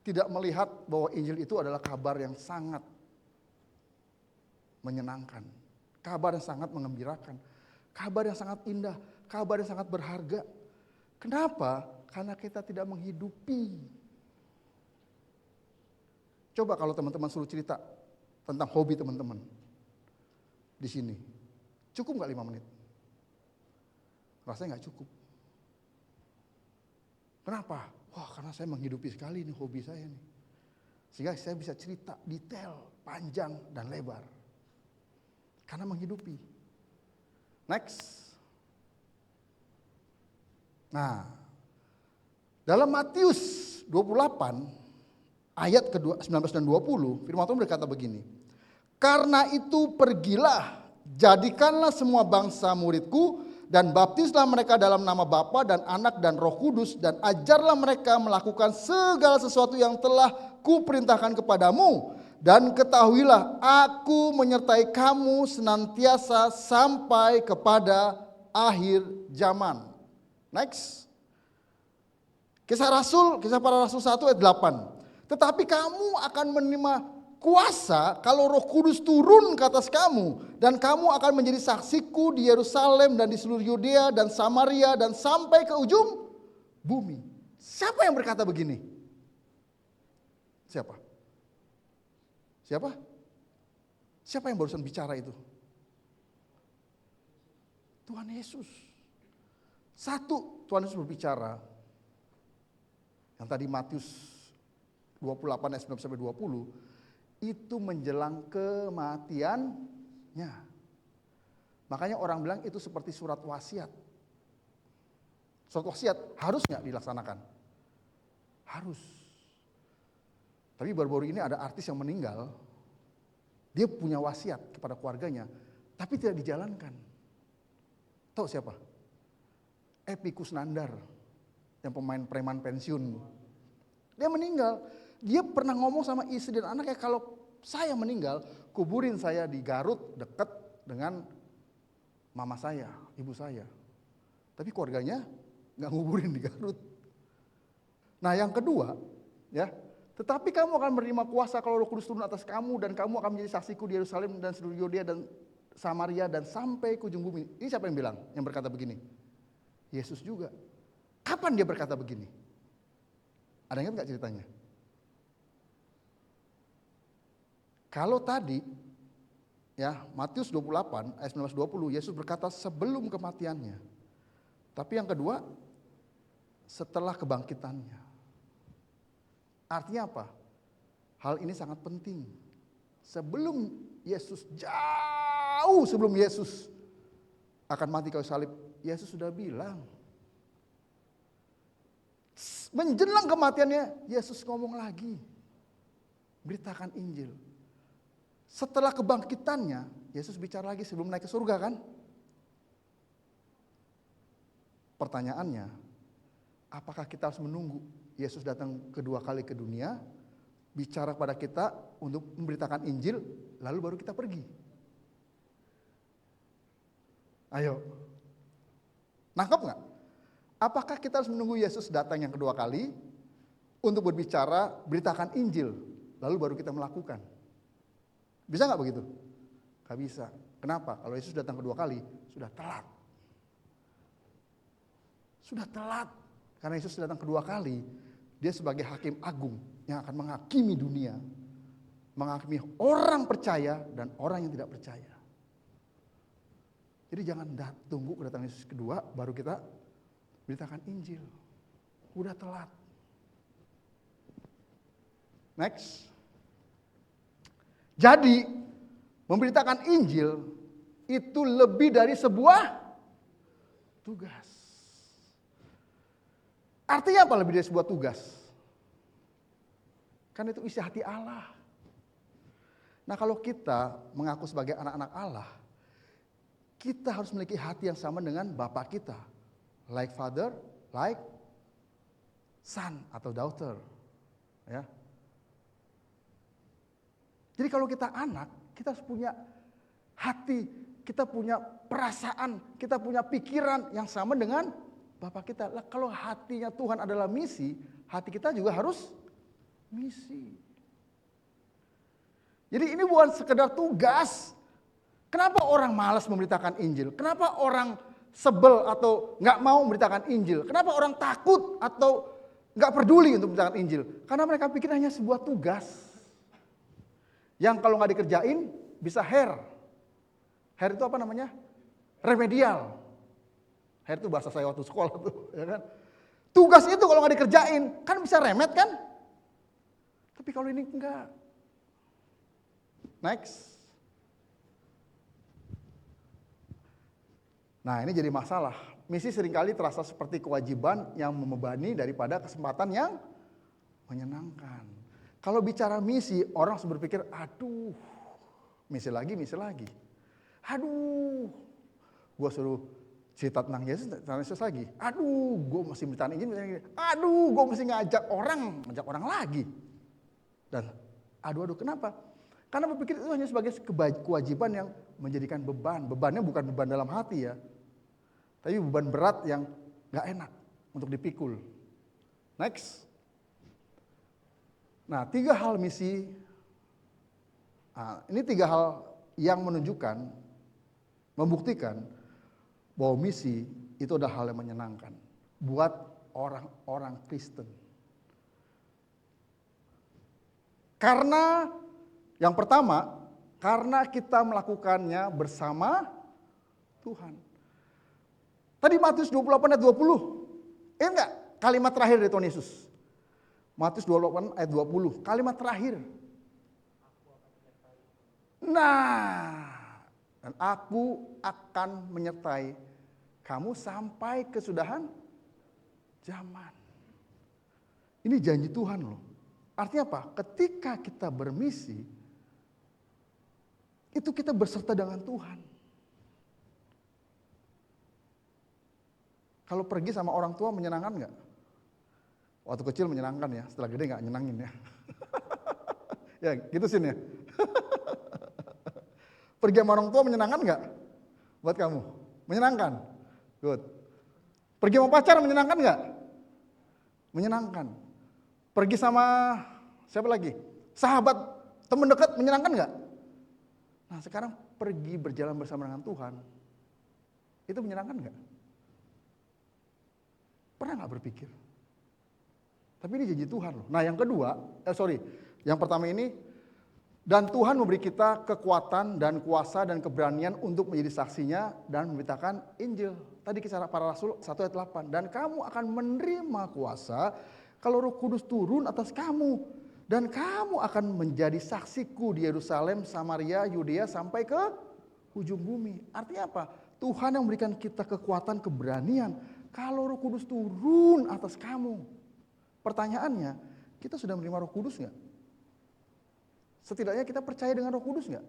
tidak melihat bahwa Injil itu adalah kabar yang sangat menyenangkan. Kabar yang sangat mengembirakan. Kabar yang sangat indah. Kabar yang sangat berharga. Kenapa? Karena kita tidak menghidupi. Coba kalau teman-teman suruh cerita tentang hobi teman-teman di sini. Cukup nggak 5 menit? Rasanya nggak cukup. Kenapa? Wah karena saya menghidupi sekali nih hobi saya nih. Sehingga saya bisa cerita detail, panjang dan lebar. Karena menghidupi. Next. Nah, dalam Matius 28 ayat kedua 19 dan 20, firman Tuhan berkata begini. Karena itu pergilah, jadikanlah semua bangsa muridku dan baptislah mereka dalam nama Bapa dan Anak dan Roh Kudus dan ajarlah mereka melakukan segala sesuatu yang telah kuperintahkan kepadamu. Dan ketahuilah aku menyertai kamu senantiasa sampai kepada akhir zaman. Next. Kisah para Rasul 1 ayat 8. Tetapi kamu akan menerima kuasa kalau Roh Kudus turun ke atas kamu. Dan kamu akan menjadi saksiku di Yerusalem dan di seluruh Yudea dan Samaria dan sampai ke ujung bumi. Siapa yang berkata begini? Siapa? Siapa yang barusan bicara itu? Tuhan Yesus. Satu, Tuhan Yesus berbicara. Yang tadi Matius 28 ayat 9 sampai 20 itu menjelang kematiannya. Makanya orang bilang itu seperti surat wasiat. Surat wasiat harus nggak dilaksanakan? Harus. Tapi baru-baru ini ada artis yang meninggal, dia punya wasiat kepada keluarganya, tapi tidak dijalankan. Tahu siapa? Epy Kusnandar, yang pemain preman pensiun. Dia meninggal. Dia pernah ngomong sama istri dan anaknya, kalau saya meninggal, kuburin saya di Garut dekat dengan mama saya, ibu saya. Tapi keluarganya nggak nguburin di Garut. Nah yang kedua, ya, tetapi kamu akan menerima kuasa kalau Roh Kudus turun atas kamu dan kamu akan menjadi saksiku di Yerusalem dan seluruh Yudea dan Samaria dan sampai ke ujung bumi. Ini siapa yang bilang? Yang berkata begini? Yesus juga. Kapan dia berkata begini? Ada ingat nggak ceritanya? Kalau tadi, ya Matius 28 ayat 19-20, Yesus berkata sebelum kematiannya. Tapi yang kedua, setelah kebangkitannya. Artinya apa? Hal ini sangat penting. Sebelum Yesus, jauh sebelum Yesus akan mati kayu salib, Yesus sudah bilang. Menjelang kematiannya, Yesus ngomong lagi. Beritakan Injil. Setelah kebangkitannya, Yesus bicara lagi sebelum naik ke surga kan? Pertanyaannya, apakah kita harus menunggu Yesus datang kedua kali ke dunia, bicara kepada kita untuk memberitakan Injil, lalu baru kita pergi. Ayo, nangkep nggak? Apakah kita harus menunggu Yesus datang yang kedua kali untuk berbicara, beritakan Injil, lalu baru kita melakukan? Bisa nggak begitu? Nggak bisa. Kenapa? Kalau Yesus datang kedua kali, sudah telat. Sudah telat. Karena Yesus datang kedua kali, dia sebagai hakim agung yang akan menghakimi dunia. Menghakimi orang percaya dan orang yang tidak percaya. Jadi jangan tunggu kedatangan Yesus kedua, baru kita beritakan Injil. Udah telat. Next. Jadi, memberitakan Injil itu lebih dari sebuah tugas. Artinya apa lebih dari sebuah tugas? Kan itu isi hati Allah. Nah, kalau kita mengaku sebagai anak-anak Allah, kita harus memiliki hati yang sama dengan Bapa kita. Like father, like son atau daughter. Ya. Jadi kalau kita anak, kita harus punya hati, kita punya perasaan, kita punya pikiran yang sama dengan Bapa kita. Lah, kalau hatinya Tuhan adalah misi, hati kita juga harus misi. Jadi ini bukan sekedar tugas. Kenapa orang malas memberitakan Injil? Kenapa orang sebel atau nggak mau memberitakan Injil? Kenapa orang takut atau nggak peduli untuk memberitakan Injil? Karena mereka pikir hanya sebuah tugas. Yang kalau nggak dikerjain bisa hair. Hair itu apa namanya? Remedial. Hair itu bahasa saya waktu sekolah tuh, ya kan? Tugas itu kalau nggak dikerjain kan bisa remet kan? Tapi kalau ini enggak. Next. Nah, ini jadi masalah. Misi seringkali terasa seperti kewajiban yang membebani daripada kesempatan yang menyenangkan. Kalau bicara misi, orang harus berpikir, aduh, misi lagi. Aduh, gue suruh cerita tentang Yesus lagi. Aduh, gue masih minta izin. Aduh, gue masih ngajak orang lagi. Dan aduh, kenapa? Karena berpikir itu hanya sebagai kewajiban yang menjadikan beban. Bebannya bukan beban dalam hati ya. Tapi beban berat yang gak enak untuk dipikul. Next. Nah, 3 hal misi. Nah, ini 3 hal yang menunjukkan, membuktikan bahwa misi itu adalah hal yang menyenangkan buat orang-orang Kristen. Karena yang pertama, karena kita melakukannya bersama Tuhan. Tadi Matius 28 ayat 20. Ini enggak kalimat terakhir dari Tuhan Yesus? Matius 28 ayat 20, kalimat terakhir. Nah, dan aku akan menyertai kamu sampai kesudahan zaman. Ini janji Tuhan loh. Artinya apa? Ketika kita bermisi, itu kita berserta dengan Tuhan. Kalau pergi sama orang tua menyenangkan nggak? Waktu kecil menyenangkan ya, setelah gede nggak nyenangin ya. Ya gitu sih ya. Pergi sama orang tua menyenangkan nggak? Buat kamu? Menyenangkan? Good. Pergi sama pacar menyenangkan nggak? Menyenangkan. Pergi sama siapa lagi? Sahabat, teman dekat menyenangkan nggak? Nah sekarang pergi berjalan bersama dengan Tuhan, itu menyenangkan nggak? Pernah nggak berpikir? Tapi ini janji Tuhan loh. Nah yang kedua, yang pertama ini, dan Tuhan memberi kita kekuatan dan kuasa dan keberanian untuk menjadi saksinya dan memberitakan Injil. Tadi kisah para rasul 1 ayat 8. Dan kamu akan menerima kuasa kalau Roh Kudus turun atas kamu. Dan kamu akan menjadi saksiku di Yerusalem, Samaria, Yudea sampai ke ujung bumi. Artinya apa? Tuhan yang memberikan kita kekuatan, keberanian. Kalau Roh Kudus turun atas kamu. Pertanyaannya, kita sudah menerima Roh Kudus nggak? Setidaknya kita percaya dengan Roh Kudus nggak?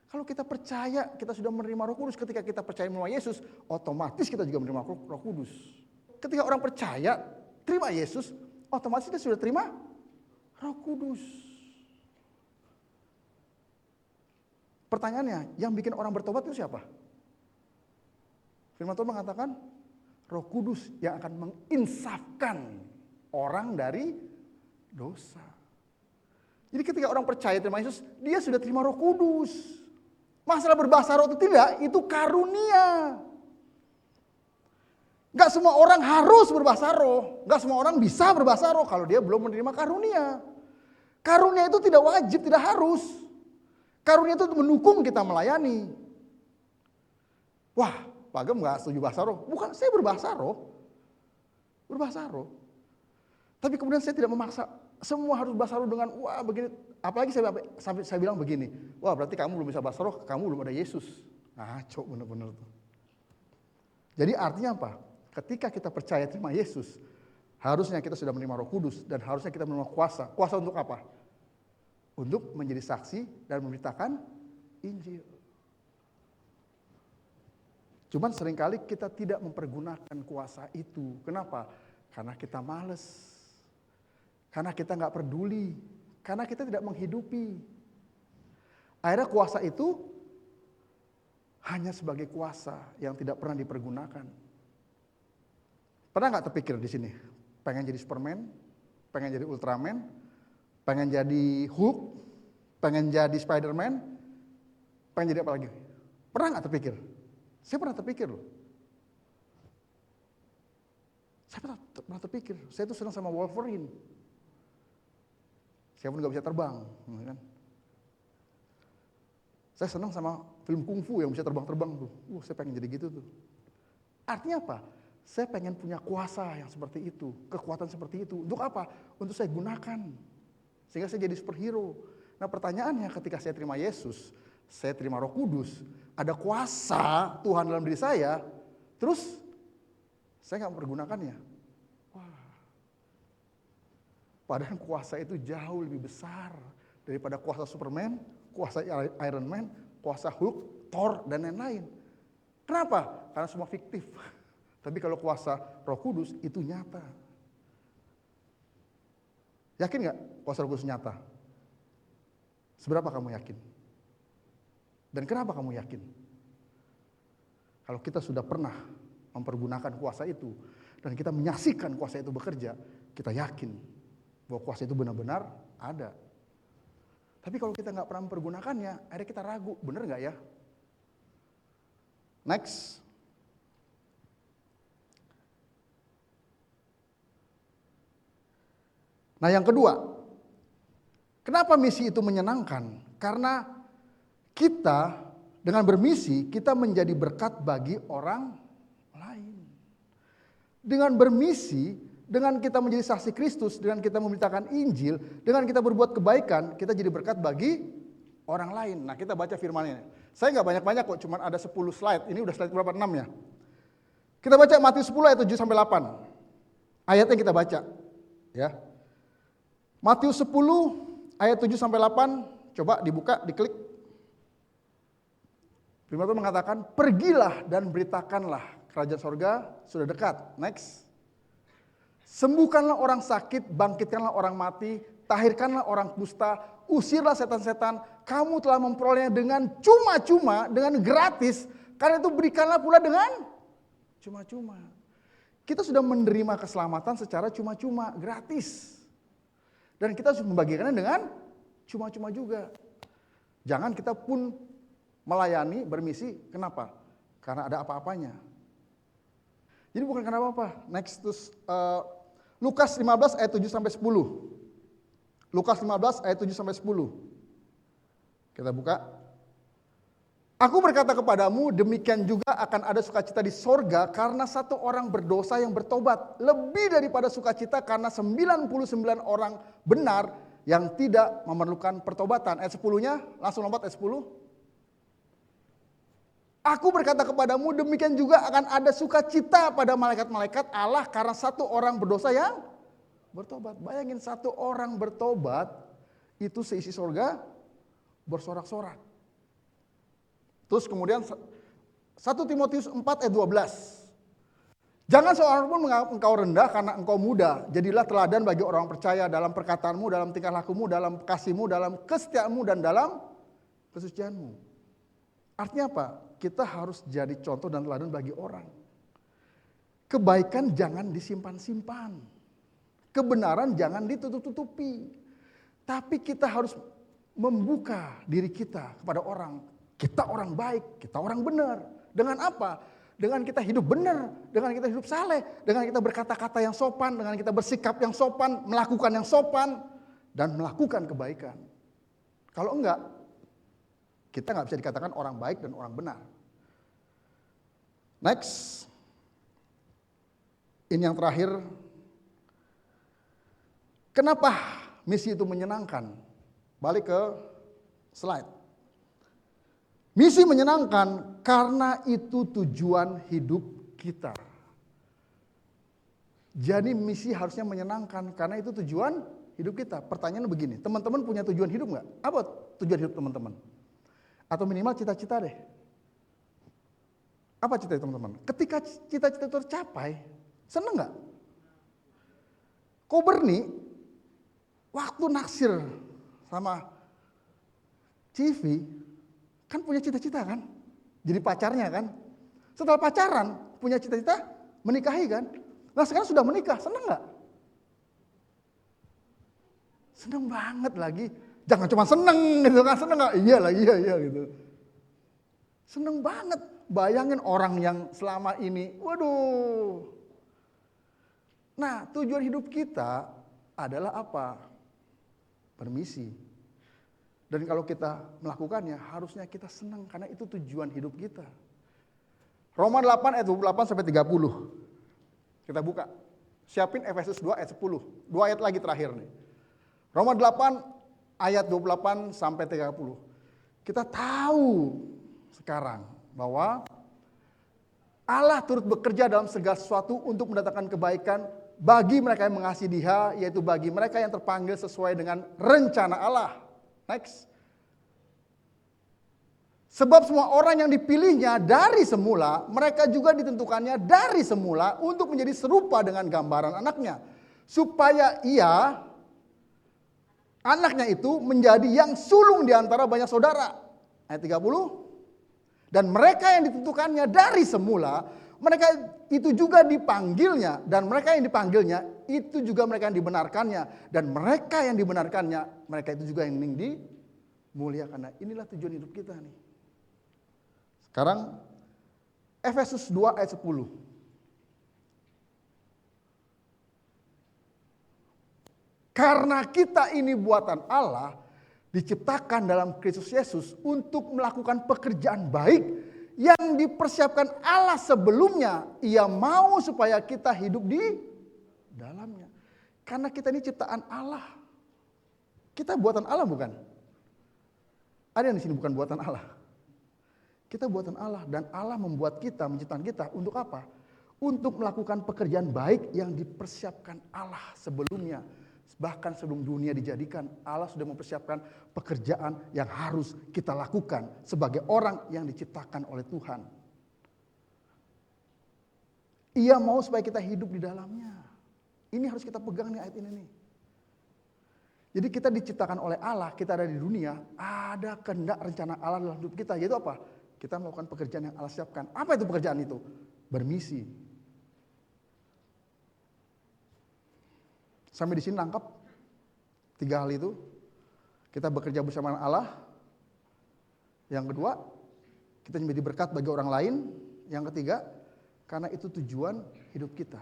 Kalau kita percaya, kita sudah menerima Roh Kudus. Ketika kita percaya menerima Yesus, otomatis kita juga menerima Roh Kudus. Ketika orang percaya, terima Yesus, otomatis dia sudah terima Roh Kudus. Pertanyaannya, yang bikin orang bertobat itu siapa? Firman Tuhan mengatakan, Roh Kudus yang akan menginsafkan orang dari dosa. Jadi ketika orang percaya terima Yesus, dia sudah terima Roh Kudus. Masalah berbahasa roh itu tidak, itu karunia. Gak semua orang harus berbahasa roh. Gak semua orang bisa berbahasa roh kalau dia belum menerima karunia. Karunia itu tidak wajib, tidak harus. Karunia itu mendukung kita melayani. Wah, Pak Agam gak setuju bahasa roh. Bukan, saya berbahasa roh. Berbahasa roh. Tapi kemudian saya tidak memaksa. Semua harus bahasa roh dengan, wah begini. Apalagi saya bilang begini. Wah berarti kamu belum bisa bahasa roh, kamu belum ada Yesus. Ngaco bener-bener tuh. Jadi artinya apa? Ketika kita percaya terima Yesus, harusnya kita sudah menerima Roh Kudus dan harusnya kita menerima kuasa. Kuasa untuk apa? Untuk menjadi saksi dan memberitakan Injil. Cuman seringkali kita tidak mempergunakan kuasa itu. Kenapa? Karena kita malas. Karena kita nggak peduli. Karena kita tidak menghidupi. Akhirnya kuasa itu hanya sebagai kuasa yang tidak pernah dipergunakan. Pernah nggak terpikir di sini? Pengen jadi Superman, pengen jadi Ultraman, pengen jadi Hulk, pengen jadi Spiderman, pengen jadi apa lagi? Pernah nggak terpikir? Saya pernah terpikir loh. Saya pernah terpikir. Saya tuh senang sama Wolverine. Saya pun nggak bisa terbang, kan? Saya senang sama film kungfu yang bisa terbang-terbang tuh. Saya pengen jadi gitu tuh. Artinya apa? Saya pengen punya kuasa yang seperti itu, kekuatan seperti itu. Untuk apa? Untuk saya gunakan. Sehingga saya jadi superhero. Nah pertanyaannya ketika saya terima Yesus, saya terima Roh Kudus, ada kuasa Tuhan dalam diri saya, terus saya nggak mempergunakannya. Wah. Padahal kuasa itu jauh lebih besar daripada kuasa Superman, kuasa Iron Man, kuasa Hulk, Thor, dan lain-lain. Kenapa? Karena semua fiktif. Tapi kalau kuasa Roh Kudus itu nyata. Yakin nggak kuasa Roh Kudus nyata? Seberapa kamu yakin? Dan kenapa kamu yakin? Kalau kita sudah pernah mempergunakan kuasa itu dan kita menyaksikan kuasa itu bekerja, kita yakin bahwa kuasa itu benar-benar ada. Tapi kalau kita nggak pernah mempergunakannya, akhirnya kita ragu, benar nggak ya? Next. Nah yang kedua, kenapa misi itu menyenangkan? Karena kita dengan bermisi, kita menjadi berkat bagi orang lain. Dengan bermisi, dengan kita menjadi saksi Kristus, dengan kita memberitakan Injil, dengan kita berbuat kebaikan, kita jadi berkat bagi orang lain. Nah kita baca firman-Nya. Saya nggak banyak-banyak kok, cuma ada 10 slide. Ini udah slide berapa? 6 ya. Kita baca Matius 10 ayat 7-8. Ayat yang kita baca. Ya. Matius 10 ayat 7-8. Coba dibuka, diklik. Firman Tuhan mengatakan, pergilah dan beritakanlah kerajaan sorga sudah dekat. Next. Sembuhkanlah orang sakit, bangkitkanlah orang mati, tahirkanlah orang kusta, usirlah setan-setan. Kamu telah memperolehnya dengan cuma-cuma, dengan gratis. Karena itu berikanlah pula dengan cuma-cuma. Kita sudah menerima keselamatan secara cuma-cuma, gratis. Dan kita harus membagikannya dengan cuma-cuma juga. Jangan kita pun melayani, bermisi, kenapa? Karena ada apa-apanya. Jadi bukan karena apa-apa. Next, terus Lukas 15 ayat 7-10. Lukas 15 ayat 7-10. Kita buka. Aku berkata kepadamu, demikian juga akan ada sukacita di sorga karena satu orang berdosa yang bertobat. Lebih daripada sukacita karena 99 orang benar yang tidak memerlukan pertobatan. Ayat 10-nya, langsung lompat ayat 10. Aku berkata kepadamu, demikian juga akan ada sukacita pada malaikat-malaikat Allah karena satu orang berdosa yang bertobat. Bayangin satu orang bertobat, itu seisi sorga bersorak-sorak. Terus kemudian 1 Timotius 4 ayat 12. Jangan seorang pun engkau rendah karena engkau muda. Jadilah teladan bagi orang percaya dalam perkataanmu, dalam tingkah lakumu, dalam kasihmu, dalam kesetiaanmu, dan dalam kesucianmu. Artinya apa? Kita harus jadi contoh dan teladan bagi orang. Kebaikan jangan disimpan-simpan. Kebenaran jangan ditutup-tutupi. Tapi kita harus membuka diri kita kepada orang. Kita orang baik, kita orang benar. Dengan apa? Dengan kita hidup benar, dengan kita hidup saleh, dengan kita berkata-kata yang sopan, dengan kita bersikap yang sopan, melakukan yang sopan, dan melakukan kebaikan. Kalau enggak, kita nggak bisa dikatakan orang baik dan orang benar. Next. Ini yang terakhir. Kenapa misi itu menyenangkan? Balik ke slide. Misi menyenangkan karena itu tujuan hidup kita. Jadi misi harusnya menyenangkan karena itu tujuan hidup kita. Pertanyaannya begini, teman-teman punya tujuan hidup nggak? Apa tujuan hidup teman-teman? Atau minimal cita-cita deh. Apa cita teman-teman? Ketika cita-cita tercapai, seneng nggak? Koberni waktu naksir sama Civi kan punya cita-cita kan? Jadi pacarnya kan? Setelah pacaran punya cita-cita menikahi kan? Nah sekarang sudah menikah, seneng nggak? Seneng banget lagi. Jangan cuma seneng gitu kan, seneng nggak? Iya gitu. Seneng banget. Bayangin orang yang selama ini, waduh. Nah tujuan hidup kita adalah apa? Bermisi. Dan kalau kita melakukannya harusnya kita senang karena itu tujuan hidup kita. Roma 8 ayat 28 sampai 30. Kita buka. Siapin Efesus 2 ayat 10. 2 ayat lagi terakhir nih. Roma 8 ayat 28 sampai 30. Kita tahu sekarang bahwa Allah turut bekerja dalam segala sesuatu untuk mendatangkan kebaikan bagi mereka yang mengasihi Dia, yaitu bagi mereka yang terpanggil sesuai dengan rencana Allah. Next. Sebab semua orang yang dipilihnya dari semula, mereka juga ditentukannya dari semula untuk menjadi serupa dengan gambaran anaknya. Supaya ia, anaknya itu menjadi yang sulung di antara banyak saudara. Ayat 30. Dan mereka yang ditentukannya dari semula, mereka itu juga dipanggilnya. Dan mereka yang dipanggilnya, itu juga mereka yang dibenarkannya. Dan mereka yang dibenarkannya, mereka itu juga yang dimuliakan. Nah, inilah tujuan hidup kita nih. Sekarang, Efesus 2 ayat 10. Karena kita ini buatan Allah, diciptakan dalam Kristus Yesus untuk melakukan pekerjaan baik yang dipersiapkan Allah sebelumnya. Ia mau supaya kita hidup di dalamnya. Karena kita ini ciptaan Allah. Kita buatan Allah bukan? Ada yang di sini bukan buatan Allah? Kita buatan Allah dan Allah membuat kita, menciptakan kita untuk apa? Untuk melakukan pekerjaan baik yang dipersiapkan Allah sebelumnya. Bahkan sebelum dunia dijadikan, Allah sudah mempersiapkan pekerjaan yang harus kita lakukan sebagai orang yang diciptakan oleh Tuhan. Ia mau supaya kita hidup di dalamnya. Ini harus kita pegang nih ayat ini nih. Jadi kita diciptakan oleh Allah, kita ada di dunia, ada kehendak rencana Allah dalam hidup kita. Yaitu apa? Kita melakukan pekerjaan yang Allah siapkan. Apa itu pekerjaan itu? Bermisi. Sampai di sini nangkap 3 hal itu. Kita bekerja bersama Allah. Yang kedua, kita menjadi berkat bagi orang lain. Yang ketiga, karena itu tujuan hidup kita.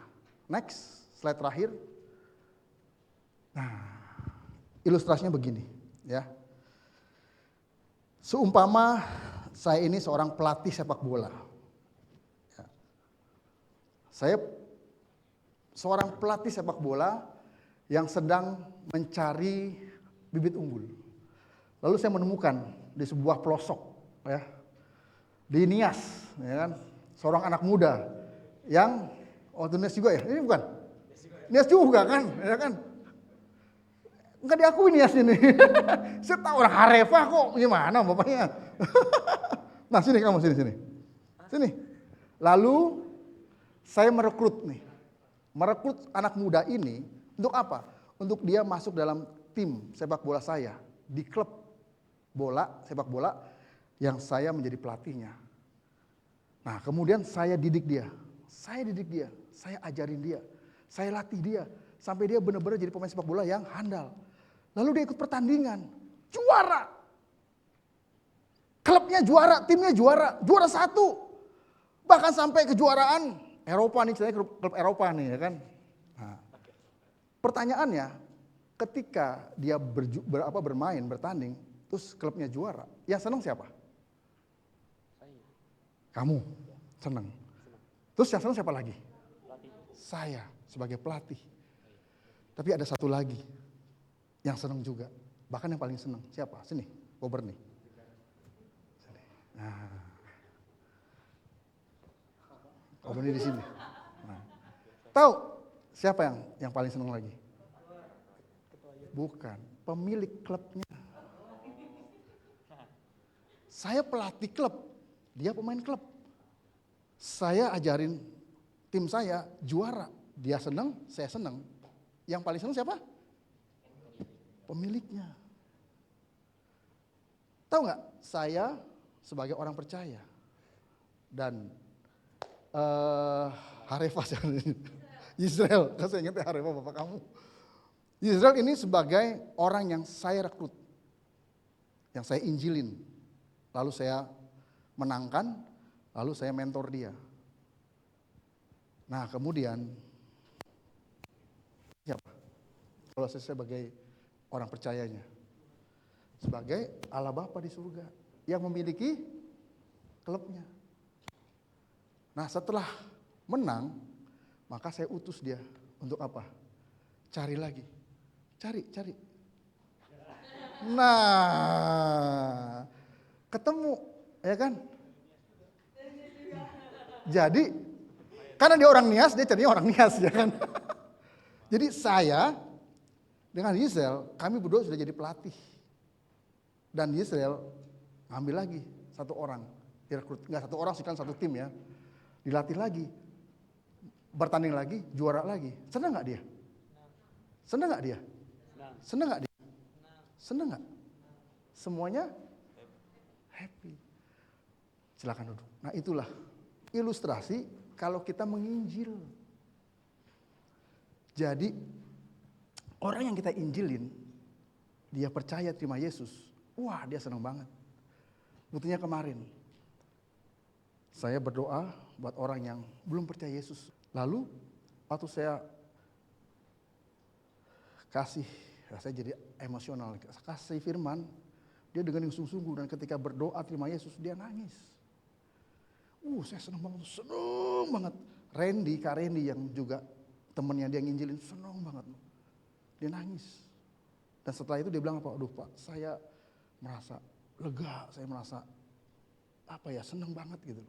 Next, slide terakhir. Nah, ilustrasinya begini, ya. Seumpama saya ini seorang pelatih sepak bola. Ya. Saya seorang pelatih sepak bola yang sedang mencari bibit unggul. Lalu saya menemukan di sebuah pelosok, ya, di Nias, ya kan, seorang anak muda yang itu Nias juga ya, ini bukan? Nias juga kan, ya kan? Enggak diakui Nias ini. Saya tahu orang Harefah kok, gimana bapaknya? Nah sini kamu, sini. Lalu saya merekrut anak muda ini. Untuk apa? Untuk dia masuk dalam tim sepak bola saya di klub bola sepak bola yang saya menjadi pelatihnya. Nah kemudian saya didik dia, saya ajarin dia, saya latih dia, sampai dia benar-benar jadi pemain sepak bola yang handal. Lalu dia ikut pertandingan, juara. Klubnya juara, timnya juara, juara 1. Bahkan sampai kejuaraan Eropa nih, ceritanya klub Eropa nih ya kan. Nah, pertanyaannya, ketika dia bermain, bertanding, terus klubnya juara, yang senang siapa? Kamu, senang. Terus yang senang siapa lagi? Saya sebagai pelatih. Tapi ada satu lagi yang senang juga, bahkan yang paling senang siapa? Sini, Bober nih. Sini. Nah, Bober nih di sini. Nah. Tahu siapa yang paling senang lagi? Bukan, pemilik klubnya. Saya pelatih klub, dia pemain klub. Saya ajarin tim saya juara, dia senang, saya senang. Yang paling senang siapa? Pemiliknya. Tahu nggak? Saya sebagai orang percaya dan Harefas Israel, kan saya ingat Harefas bapak kamu. Israel ini sebagai orang yang saya rekrut, yang saya injilin, lalu saya menangkan, lalu saya mentor dia. Nah kemudian siapa? Kalau saya sebagai orang percayanya, sebagai Allah Bapa di surga yang memiliki klubnya. Nah setelah menang, maka saya utus dia untuk apa? Cari lagi, cari. Nah, ketemu, ya kan? Jadi, karena dia orang Nias, dia carinya orang Nias, ya kan? Jadi saya dengan Yisrael, kami berdua sudah jadi pelatih. Dan Yisrael ngambil lagi satu orang, direkrut, nggak satu orang sih kan satu tim ya, dilatih lagi, bertanding lagi, juara lagi. Senang nggak dia? Senang nggak dia? Senang nggak dia? Senang nggak? Semuanya happy. Silakan duduk. Nah itulah ilustrasi kalau kita menginjil. Jadi orang yang kita injilin, dia percaya terima Yesus, wah dia senang banget. Buktinya kemarin, saya berdoa buat orang yang belum percaya Yesus. Lalu waktu saya saya jadi emosional, kasih firman, dia dengan sungguh-sungguh dan ketika berdoa terima Yesus, dia nangis. Saya senang banget. Kak Randy yang juga temennya dia nginjilin, senang banget. Dia nangis. Dan setelah itu dia bilang apa? Aduh Pak, saya merasa lega, saya merasa senang banget gitu.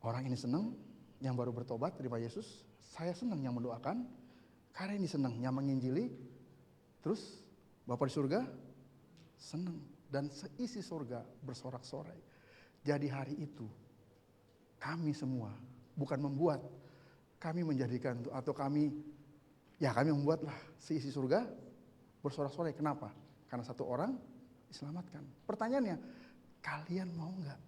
Orang ini senang, yang baru bertobat terima Yesus, saya senang yang mendoakan, Kak Randy senang yang menginjili, terus Bapak di surga senang dan seisi surga bersorak-sorai. Jadi hari itu kami semua bukan membuat, kami menjadikan atau kami membuatlah seisi surga bersorak-sorai. Kenapa? Karena satu orang diselamatkan. Pertanyaannya, kalian mau nggak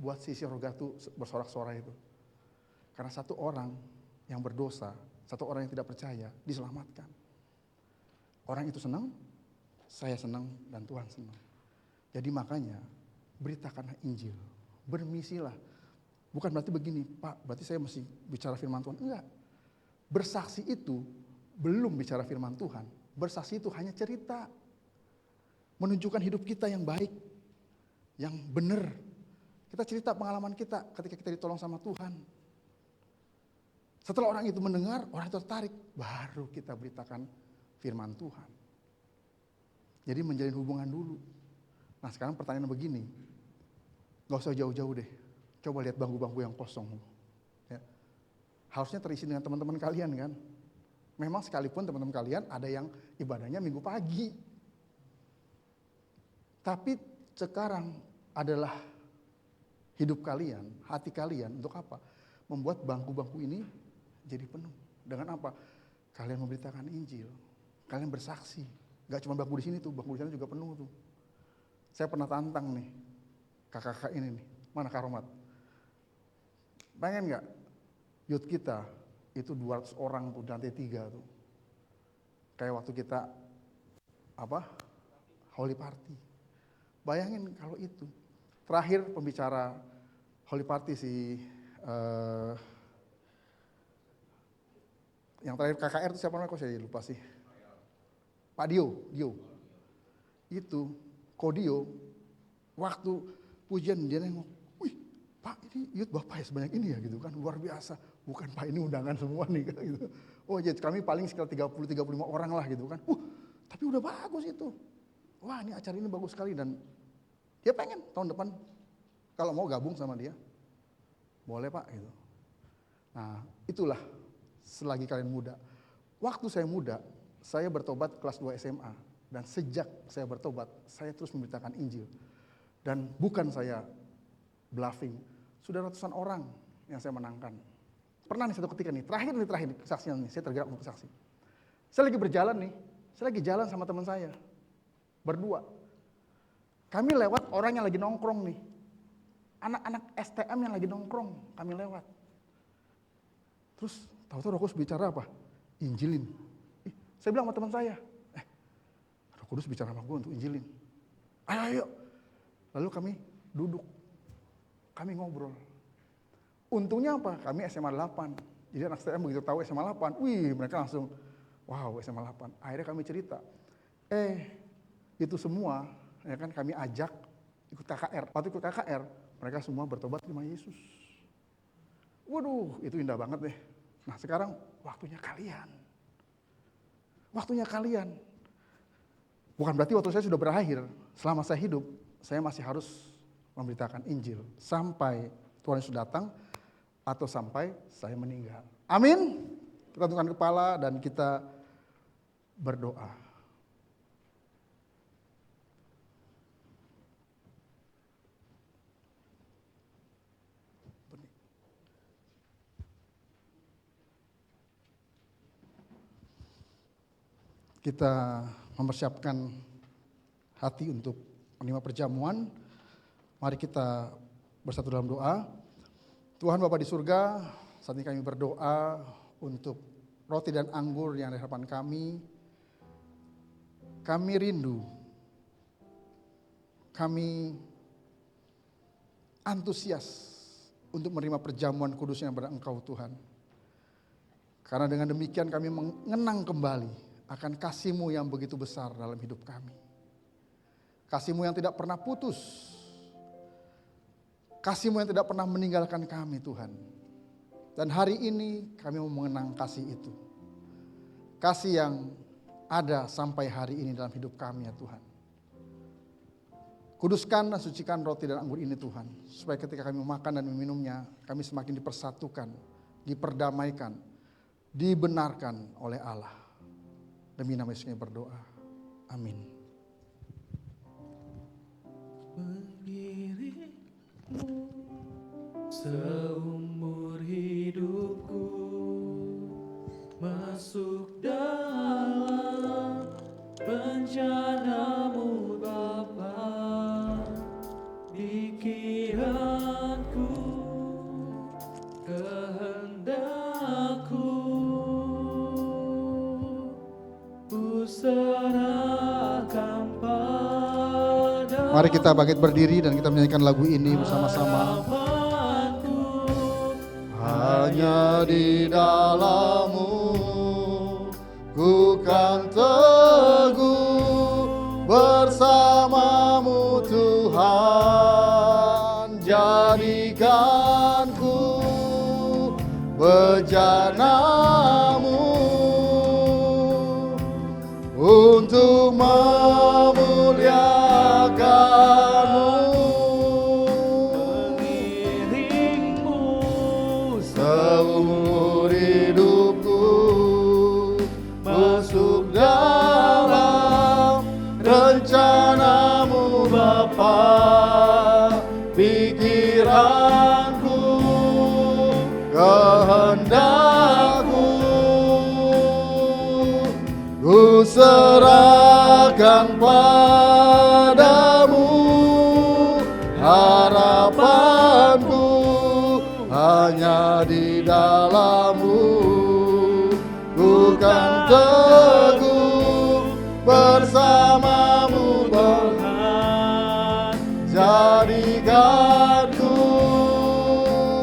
buat seisi surga itu bersorak-sorai itu? Karena satu orang yang berdosa, satu orang yang tidak percaya diselamatkan. Orang itu senang, saya senang dan Tuhan senang. Jadi makanya beritakanlah Injil, bermisilah. Bukan berarti begini, Pak, berarti saya mesti bicara firman Tuhan. Enggak. Bersaksi itu belum bicara firman Tuhan. Bersaksi itu hanya cerita. Menunjukkan hidup kita yang baik, yang benar. Kita cerita pengalaman kita ketika kita ditolong sama Tuhan. Setelah orang itu mendengar, orang itu tertarik, baru kita beritakan firman Tuhan. Jadi menjalin hubungan dulu. Nah sekarang pertanyaan begini, gak usah jauh-jauh deh, coba lihat bangku-bangku yang kosong. Ya. Harusnya terisi dengan teman-teman kalian kan. Memang sekalipun teman-teman kalian ada yang ibadahnya minggu pagi. Tapi sekarang adalah hidup kalian, hati kalian untuk apa? Membuat bangku-bangku ini jadi penuh. Dengan apa? Kalian memberitakan Injil, kalian bersaksi. Gak cuma bangku di sini tuh, bangku di sana juga penuh tuh. Saya pernah tantang nih, kakak-kakak ini nih, mana Kak Romat? Pengen nggak youth kita itu 200 orang tuh, lantai 3 tuh. Kayak waktu kita Holy Party. Bayangin kalau itu. Terakhir pembicara Holy Party yang terakhir KKR itu siapa namanya, kok saya lupa sih. Pak Dio. Itu Kodio, waktu pujian dia nengok, wih Pak ini youth Bapak ya sebanyak ini ya gitu kan, luar biasa. Bukan Pak, ini undangan semua nih kan gitu. Oh jadi kami paling sekitar 30-35 orang lah gitu kan. Tapi udah bagus itu. Wah ini acara ini bagus sekali dan dia pengen tahun depan kalau mau gabung sama dia. Boleh Pak gitu. Nah itulah selagi kalian muda. Waktu saya muda, saya bertobat kelas 2 SMA. Dan sejak saya bertobat, saya terus memberitakan Injil. Dan bukan saya bluffing. Sudah ratusan orang yang saya menangkan. Pernah nih satu ketika nih, terakhir kesaksian nih, saya tergerak untuk saksi. Saya lagi berjalan nih, saya lagi jalan sama teman saya. Berdua. Kami lewat orang yang lagi nongkrong nih. Anak-anak STM yang lagi nongkrong, kami lewat. Terus tahu-tahu Roh Kudus bicara apa? Injilin. Saya bilang sama teman saya, Roh Kudus bicara sama gue untuk injilin. Ayo. Lalu kami duduk, kami ngobrol. Untungnya apa? Kami SMA 8. Jadi anak STM begitu tahu SMA 8, mereka langsung, wow SMA 8. Akhirnya kami cerita, itu semua ya kan kami ajak ikut KKR. Waktu ikut KKR, mereka semua bertobat terima Yesus. Waduh, itu indah banget deh. Nah sekarang waktunya kalian. Waktunya kalian. Bukan berarti waktu saya sudah berakhir. Selama saya hidup, saya masih harus memberitakan Injil. Sampai Tuhan Yesus datang atau sampai saya meninggal. Amin. Kita tundukkan kepala dan kita berdoa. Kita mempersiapkan hati untuk menerima perjamuan. Mari kita bersatu dalam doa. Tuhan Bapa di surga, saat ini kami berdoa untuk roti dan anggur yang ada di hadapan kami. Kami rindu, kami antusias untuk menerima perjamuan kudus yang pada Engkau Tuhan. Karena dengan demikian kami mengenang kembali akan kasih-Mu yang begitu besar dalam hidup kami. Kasih-Mu yang tidak pernah putus. Kasih-Mu yang tidak pernah meninggalkan kami Tuhan. Dan hari ini kami mau mengenang kasih itu. Kasih yang ada sampai hari ini dalam hidup kami ya Tuhan. Kuduskan dan sucikan roti dan anggur ini Tuhan. Supaya ketika kami memakan dan meminumnya, kami semakin dipersatukan, diperdamaikan, dibenarkan oleh Allah. Demi nama Yesus kami berdoa. Amin. Mengiringmu seumur hidupku, masuk dalam rencana-Mu Bapa, pikiranku, kehendakku, ku serahkan padamu. Mari kita bangkit berdiri dan kita menyanyikan lagu ini bersama-sama. Hanya di dalam-Mu ku kan teguh, bersama-Mu Tuhan, jadikanku bejana-Mu untuk memuliakan-Mu. Mengiringmu Seumur hidupku masuk dalam rencana-Mu Bapa, pikiranku, kehendakku, ku serahkan padamu. ku kan teguh bersamamu Tuhan. Jadikan ku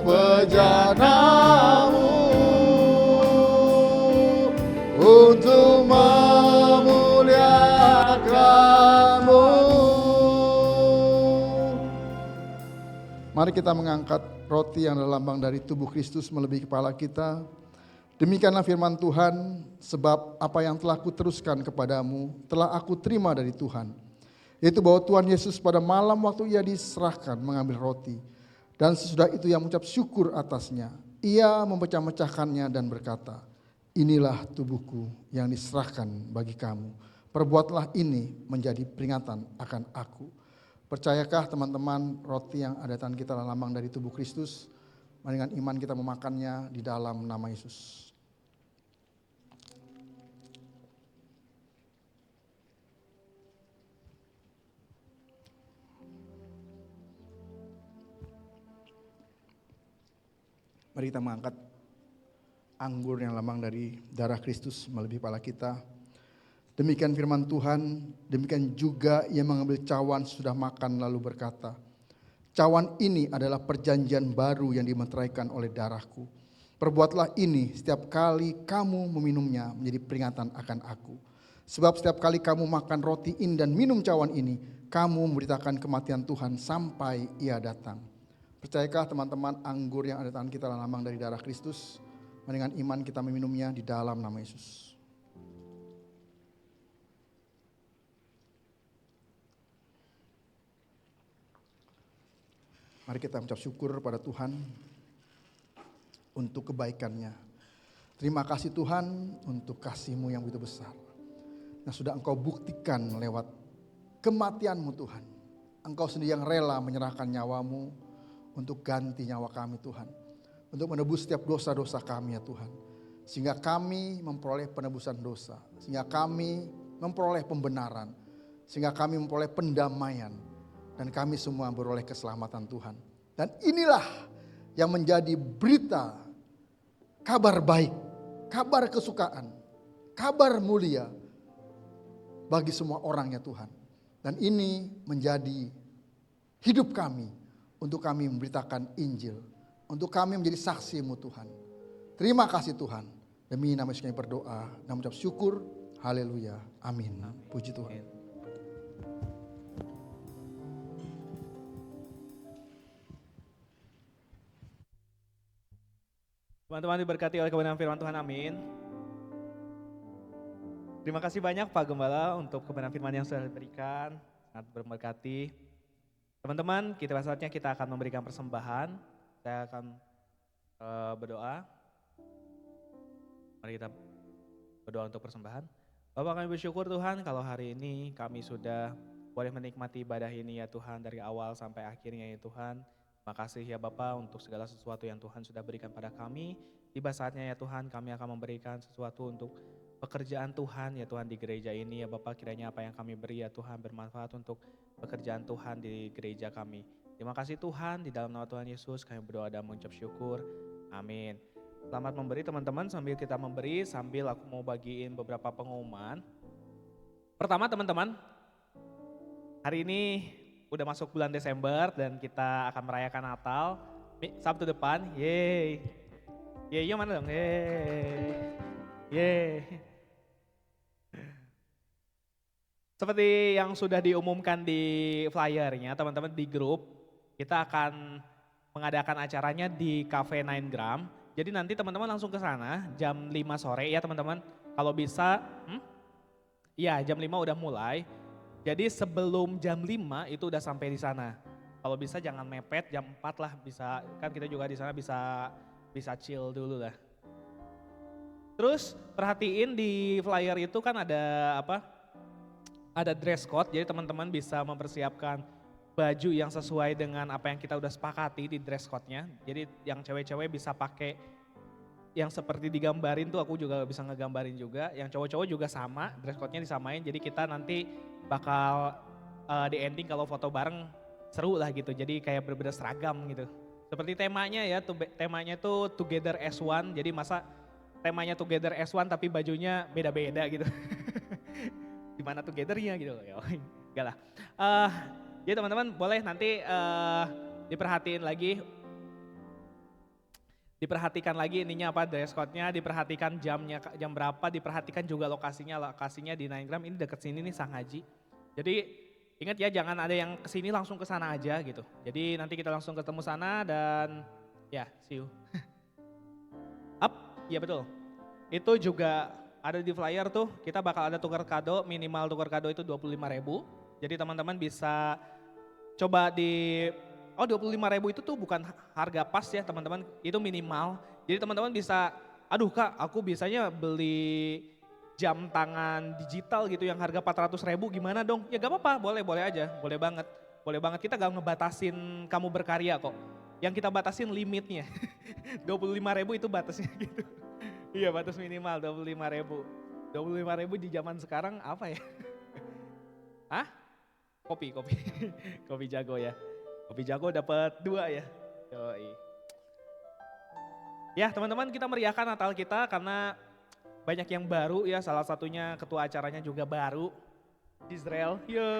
bejanamu untuk memuliakanmu. Mari kita mengangkat roti yang adalah lambang dari tubuh Kristus melebihi kepala kita. Demikianlah firman Tuhan, sebab apa yang telah kuteruskan kepadamu telah aku terima dari Tuhan. Yaitu bahwa Tuhan Yesus pada malam waktu ia diserahkan mengambil roti. Dan sesudah itu ia mengucap syukur atasnya. Ia memecah-mecahkannya dan berkata, inilah tubuhku yang diserahkan bagi kamu. Perbuatlah ini menjadi peringatan akan aku. Percayakah teman-teman roti yang ada di tangan kita adalah lambang dari tubuh Kristus? Mari dengan iman kita memakannya di dalam nama Yesus. Mari kita mengangkat anggur yang lambang dari darah Kristus melebihi kepala kita. Demikian firman Tuhan, demikian juga ia mengambil cawan sudah makan lalu berkata, cawan ini adalah perjanjian baru yang dimeteraikan oleh darahku. Perbuatlah ini setiap kali kamu meminumnya menjadi peringatan akan aku. Sebab setiap kali kamu makan roti ini dan minum cawan ini, kamu memberitakan kematian Tuhan sampai ia datang. Percayakah teman-teman anggur yang ada di tangan kita adalah lambang dari darah Kristus? Dengan iman kita meminumnya di dalam nama Yesus. Mari kita mengucap syukur pada Tuhan untuk kebaikannya. Terima kasih Tuhan untuk kasih-Mu yang begitu besar. Yang sudah Engkau buktikan lewat kematian-Mu Tuhan. Engkau sendiri yang rela menyerahkan nyawa-Mu untuk ganti nyawa kami Tuhan. Untuk menebus setiap dosa-dosa kami ya Tuhan. Sehingga kami memperoleh penebusan dosa. Sehingga kami memperoleh pembenaran. Sehingga kami memperoleh pendamaian. Dan kami semua beroleh keselamatan Tuhan. Dan inilah yang menjadi berita, kabar baik, kabar kesukaan, kabar mulia bagi semua orang ya Tuhan. Dan ini menjadi hidup kami. Untuk kami memberitakan Injil. Untuk kami menjadi saksi-Mu Tuhan. Terima kasih Tuhan. Demi nama Yesus kami berdoa dan mengucap syukur. Haleluya. Amin. Puji Tuhan. Teman-teman diberkati oleh kebenaran firman Tuhan, amin. Terima kasih banyak Pak Gembala untuk kebenaran firman yang sudah diberikan. Sangat berberkati. Teman-teman, saatnya kita akan memberikan persembahan. Saya akan berdoa. Mari kita berdoa untuk persembahan. Bapak, kami bersyukur Tuhan kalau hari ini kami sudah boleh menikmati ibadah ini ya Tuhan dari awal sampai akhirnya ya Tuhan. Terima kasih ya Bapak untuk segala sesuatu yang Tuhan sudah berikan pada kami. Tiba saatnya ya Tuhan kami akan memberikan sesuatu untuk pekerjaan Tuhan ya Tuhan di gereja ini ya Bapak, kiranya apa yang kami beri ya Tuhan bermanfaat untuk pekerjaan Tuhan di gereja kami. Terima kasih Tuhan, di dalam nama Tuhan Yesus kami berdoa dan mengucap syukur. Amin. Selamat memberi teman-teman, sambil kita memberi, sambil aku mau bagiin beberapa pengumuman. Pertama teman-teman, hari ini udah masuk bulan Desember dan kita akan merayakan Natal. Sabtu depan, yeay. Yeay, mana dong? Yeay. Yeay. Seperti yang sudah diumumkan di flyernya teman-teman di grup, kita akan mengadakan acaranya di Cafe 9 Gram. Jadi nanti teman-teman langsung ke sana jam 5 sore ya teman-teman. Kalau bisa, iya jam 5 udah mulai. Jadi sebelum jam 5 itu udah sampai di sana. Kalau bisa jangan mepet, jam 4 lah bisa, kan kita juga di sana bisa chill dulu lah. Terus perhatiin di flyer itu kan ada apa? Ada dress code, jadi teman-teman bisa mempersiapkan baju yang sesuai dengan apa yang kita udah sepakati di dress code-nya. Jadi yang cewek-cewek bisa pakai yang seperti digambarin tuh, aku juga bisa ngegambarin juga. Yang cowok-cowok juga sama, dress code-nya disamain. Jadi kita nanti bakal di ending kalau foto bareng seru lah gitu. Jadi kayak berbeda seragam gitu. Seperti temanya ya, temanya tuh Together as One. Jadi masa temanya Together as One tapi bajunya beda-beda gitu. Gimana togethernya gitu loh. Ya, enggak lah. Ya teman-teman boleh nanti diperhatiin lagi. Diperhatikan lagi ininya apa, dress code-nya, diperhatikan jamnya, jam berapa, diperhatikan juga lokasinya. Lokasinya di 9gram ini deket sini nih Sang Haji. Jadi ingat ya jangan ada yang kesini langsung ke sana aja gitu. Jadi nanti kita langsung ketemu sana dan ya see you. Up, iya betul. Itu juga ada di flyer tuh, kita bakal ada tukar kado, minimal tukar kado itu 25.000. Jadi teman-teman bisa coba di, 25.000 itu tuh bukan harga pas ya teman-teman, itu minimal. Jadi teman-teman bisa, aduh Kak aku biasanya beli jam tangan digital gitu yang harga 400.000 gimana dong? Ya gak apa-apa, boleh aja, boleh banget. Boleh banget, kita gak ngebatasin kamu berkarya kok. Yang kita batasin limitnya, 25.000 itu batasnya gitu. Iya batas minimal 25.000. 25.000 di zaman sekarang apa ya? Hah? Kopi. Kopi jago ya. Kopi jago dapat 2 ya. Yoi. Ya teman-teman kita meriahkan Natal kita karena banyak yang baru ya. Salah satunya ketua acaranya juga baru. Israel. Yo.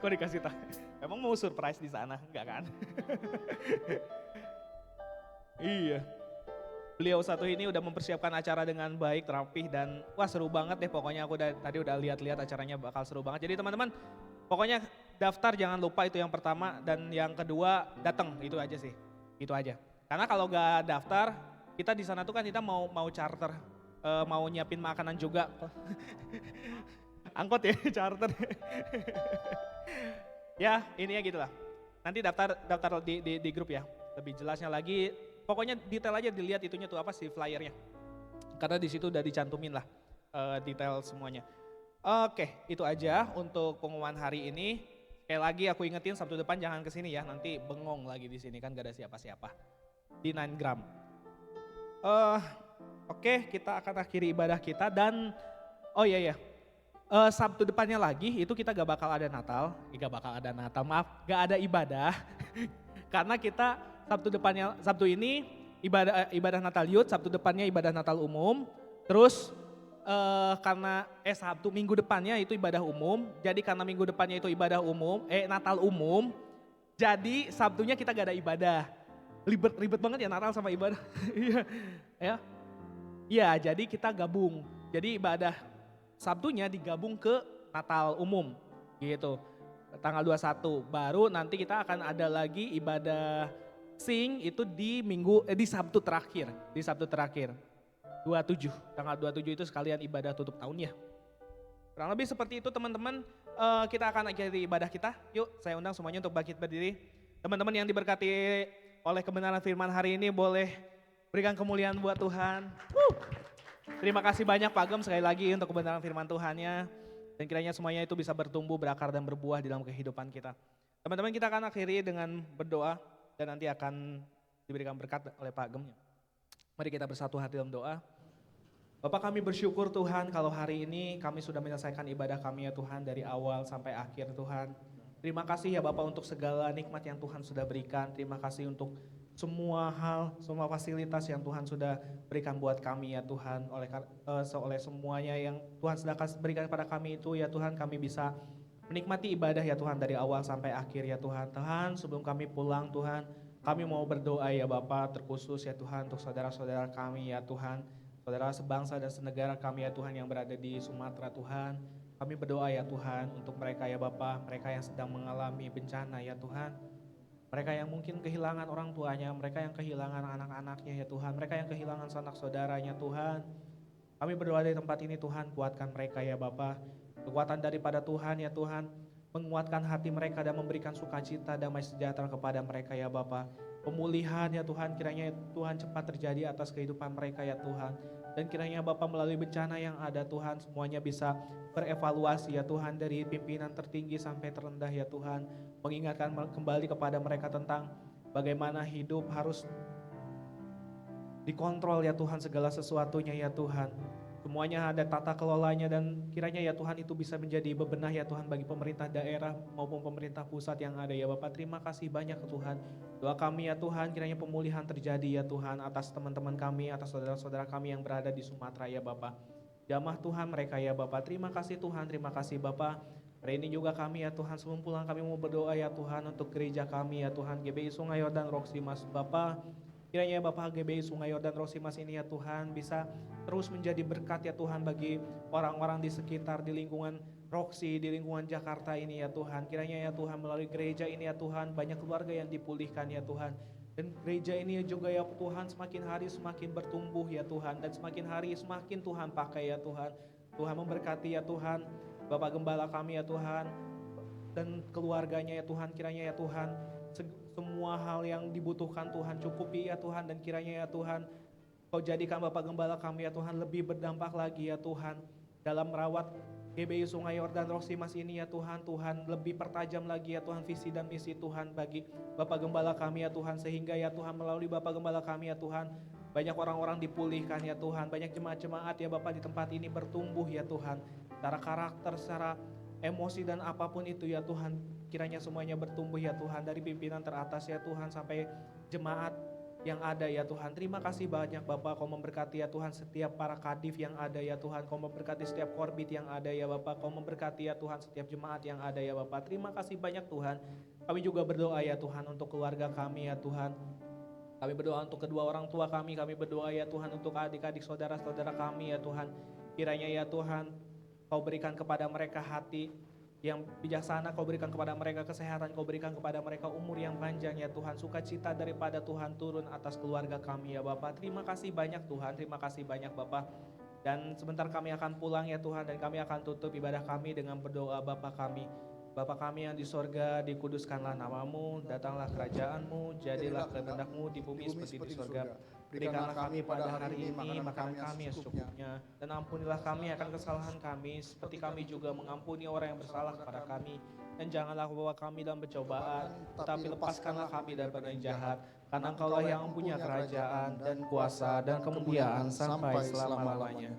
Kok dikasih tahu? Emang mau surprise di sana? Enggak kan? Iya. Beliau satu ini udah mempersiapkan acara dengan baik, rapih dan wah seru banget deh pokoknya aku tadi udah lihat-lihat acaranya bakal seru banget. Jadi teman-teman pokoknya daftar jangan lupa itu yang pertama dan yang kedua datang itu aja sih. Itu aja. Karena kalau gak daftar kita di sana tuh kan kita mau charter, mau nyiapin makanan juga. Angkot ya charter. Ya ini ya gitulah. Nanti daftar di grup ya. Lebih jelasnya lagi. Pokoknya detail aja dilihat itunya tuh apa sih flyernya. Karena di situ udah dicantumin lah detail semuanya. Oke, itu aja untuk pengumuman hari ini. Sekali lagi aku ingetin Sabtu depan jangan kesini ya, nanti bengong lagi di sini kan gak ada siapa-siapa. Di 9gram. Oke, kita akan akhiri ibadah kita dan oh iya. Sabtu depannya lagi itu kita gak bakal ada Natal, gak ada ibadah. Karena kita Sabtu ini ibadah Natal Youth, Sabtu depannya ibadah Natal umum. Terus karena Sabtu minggu depannya itu ibadah umum. Jadi karena minggu depannya itu ibadah umum, Natal umum. Jadi Sabtunya kita gak ada ibadah. Ribet banget ya Natal sama ibadah. Iya, jadi kita gabung. Jadi ibadah Sabtunya digabung ke Natal umum gitu. Tanggal 21 baru nanti kita akan ada lagi ibadah Sing itu di Sabtu terakhir. 27, tanggal 27 itu sekalian ibadah tutup tahunnya. Kurang lebih seperti itu teman-teman, kita akan akhiri ibadah kita. Yuk saya undang semuanya untuk bangkit berdiri. Teman-teman yang diberkati oleh kebenaran firman hari ini boleh berikan kemuliaan buat Tuhan. Terima kasih banyak Pak Gem sekali lagi untuk kebenaran firman Tuhannya. Dan kiranya semuanya itu bisa bertumbuh, berakar dan berbuah di dalam kehidupan kita. Teman-teman kita akan akhiri dengan berdoa. Dan nanti akan diberikan berkat oleh Pak Gem. Mari kita bersatu hati dalam doa. Bapak kami bersyukur Tuhan kalau hari ini kami sudah menyelesaikan ibadah kami ya Tuhan dari awal sampai akhir Tuhan. Terima kasih ya Bapak untuk segala nikmat yang Tuhan sudah berikan. Terima kasih untuk semua hal, semua fasilitas yang Tuhan sudah berikan buat kami ya Tuhan. Oleh semuanya yang Tuhan sudah berikan kepada kami itu ya Tuhan kami bisa menikmati ibadah ya Tuhan dari awal sampai akhir ya Tuhan. Tuhan sebelum kami pulang Tuhan kami mau berdoa ya Bapak terkhusus ya Tuhan untuk saudara-saudara kami ya Tuhan. Saudara sebangsa dan senegara kami ya Tuhan yang berada di Sumatera Tuhan. Kami berdoa ya Tuhan untuk mereka ya Bapak, mereka yang sedang mengalami bencana ya Tuhan. Mereka yang mungkin kehilangan orang tuanya, mereka yang kehilangan anak-anaknya ya Tuhan. Mereka yang kehilangan sanak saudaranya Tuhan. Kami berdoa di tempat ini Tuhan kuatkan mereka ya Bapak. Kekuatan daripada Tuhan ya Tuhan. Menguatkan hati mereka dan memberikan sukacita damai sejahtera kepada mereka ya Bapak. Pemulihan ya Tuhan kiranya Tuhan cepat terjadi atas kehidupan mereka ya Tuhan. Dan kiranya Bapak melalui bencana yang ada Tuhan semuanya bisa berevaluasi ya Tuhan dari pimpinan tertinggi sampai terendah ya Tuhan. Mengingatkan kembali kepada mereka tentang bagaimana hidup harus dikontrol ya Tuhan segala sesuatunya ya Tuhan. semuanya ada tata kelolanya, dan kiranya ya Tuhan itu bisa menjadi bebenah ya Tuhan bagi pemerintah daerah maupun pemerintah pusat yang ada ya Bapak. Terima kasih banyak Tuhan. Doa kami ya Tuhan, kiranya pemulihan terjadi ya Tuhan atas teman-teman kami, atas saudara-saudara kami yang berada di Sumatera ya Bapak. Jamah Tuhan mereka ya Bapak. Terima kasih Tuhan, terima kasih Bapak. Hari ini juga kami ya Tuhan, sebelum pulang kami mau berdoa ya Tuhan untuk gereja kami ya Tuhan, GBI Sungai Yordan Roksi Mas Bapak. Kiranya Bapak GBI Sungai Yordan Roksi Mas ini ya Tuhan bisa terus menjadi berkat ya Tuhan bagi orang-orang di sekitar, di lingkungan Roksi, di lingkungan Jakarta ini ya Tuhan. Kiranya ya Tuhan melalui gereja ini ya Tuhan banyak keluarga yang dipulihkan ya Tuhan. Dan gereja ini juga ya Tuhan semakin hari semakin bertumbuh ya Tuhan. Dan semakin hari semakin Tuhan pakai ya Tuhan. Tuhan memberkati ya Tuhan Bapak Gembala kami ya Tuhan. Dan keluarganya ya Tuhan, kiranya ya Tuhan semua hal yang dibutuhkan Tuhan cukupi ya Tuhan. Dan kiranya ya Tuhan Kau jadikan Bapak Gembala kami ya Tuhan lebih berdampak lagi ya Tuhan dalam merawat GBI Sungai Yordan Roksi Mas ini ya Tuhan. Tuhan lebih pertajam lagi ya Tuhan visi dan misi Tuhan bagi Bapak Gembala kami ya Tuhan. Sehingga ya Tuhan melalui Bapak Gembala kami ya Tuhan banyak orang-orang dipulihkan ya Tuhan. Banyak jemaat-jemaat ya Bapak di tempat ini bertumbuh ya Tuhan. Secara karakter, secara emosi dan apapun itu ya Tuhan. Kiranya semuanya bertumbuh ya Tuhan. Dari pimpinan teratas ya Tuhan sampai jemaat yang ada ya Tuhan. Terima kasih banyak Bapak, Kau memberkati ya Tuhan setiap para kadif yang ada ya Tuhan. Kau memberkati setiap korbit yang ada ya Bapak. Kau memberkati ya Tuhan setiap jemaat yang ada ya Bapak. Terima kasih banyak Tuhan. Kami juga berdoa ya Tuhan untuk keluarga kami ya Tuhan. Kami berdoa untuk kedua orang tua kami berdoa ya Tuhan untuk adik-adik saudara-saudara kami ya Tuhan. Kiranya ya Tuhan Kau berikan kepada mereka hati yang bijaksana, Kau berikan kepada mereka kesehatan, Kau berikan kepada mereka umur yang panjang ya Tuhan. Sukacita daripada Tuhan turun atas keluarga kami ya Bapak. Terima kasih banyak Tuhan, terima kasih banyak Bapak. Dan sebentar kami akan pulang ya Tuhan, dan kami akan tutup ibadah kami dengan berdoa Bapa kami. Bapa kami yang di sorga, dikuduskanlah namamu, datanglah kerajaanmu, jadilah kehendak-mu di bumi seperti di sorga. Berikanlah kami pada hari ini makanan kami yang secukupnya, dan ampunilah kami akan kesalahan kami, seperti kami juga mengampuni orang yang bersalah kepada kami. Dan janganlah bawa kami dalam pencobaan, tetapi lepaskanlah kami daripada yang jahat. Karena Engkaulah yang mempunyai kerajaan dan kuasa dan kemuliaan sampai selama-lamanya.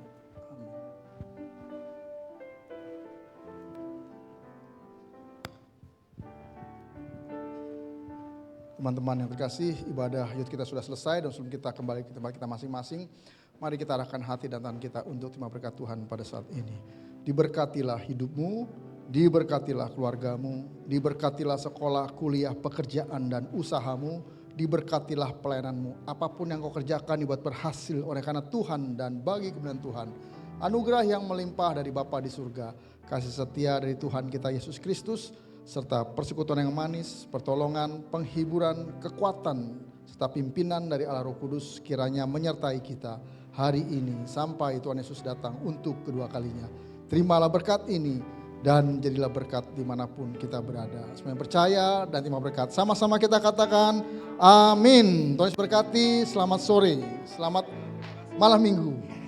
Teman-teman yang terkasih, ibadah yud kita sudah selesai, dan sebelum kita kembali ke tempat kita masing-masing, mari kita arahkan hati dan tangan kita untuk terima berkat Tuhan pada saat ini. Diberkatilah hidupmu, diberkatilah keluargamu, diberkatilah sekolah, kuliah, pekerjaan dan usahamu, diberkatilah pelayananmu. Apapun yang kau kerjakan dibuat berhasil oleh karena Tuhan dan bagi kemuliaan Tuhan. Anugerah yang melimpah dari Bapa di surga, kasih setia dari Tuhan kita Yesus Kristus, serta persekutuan yang manis, pertolongan, penghiburan, kekuatan, serta pimpinan dari Allah Roh Kudus kiranya menyertai kita hari ini sampai Tuhan Yesus datang untuk kedua kalinya. Terimalah berkat ini dan jadilah berkat dimanapun kita berada. Semua yang percaya dan terima berkat, sama-sama kita katakan amin. Tuhan Yesus berkati, selamat sore, selamat malam minggu.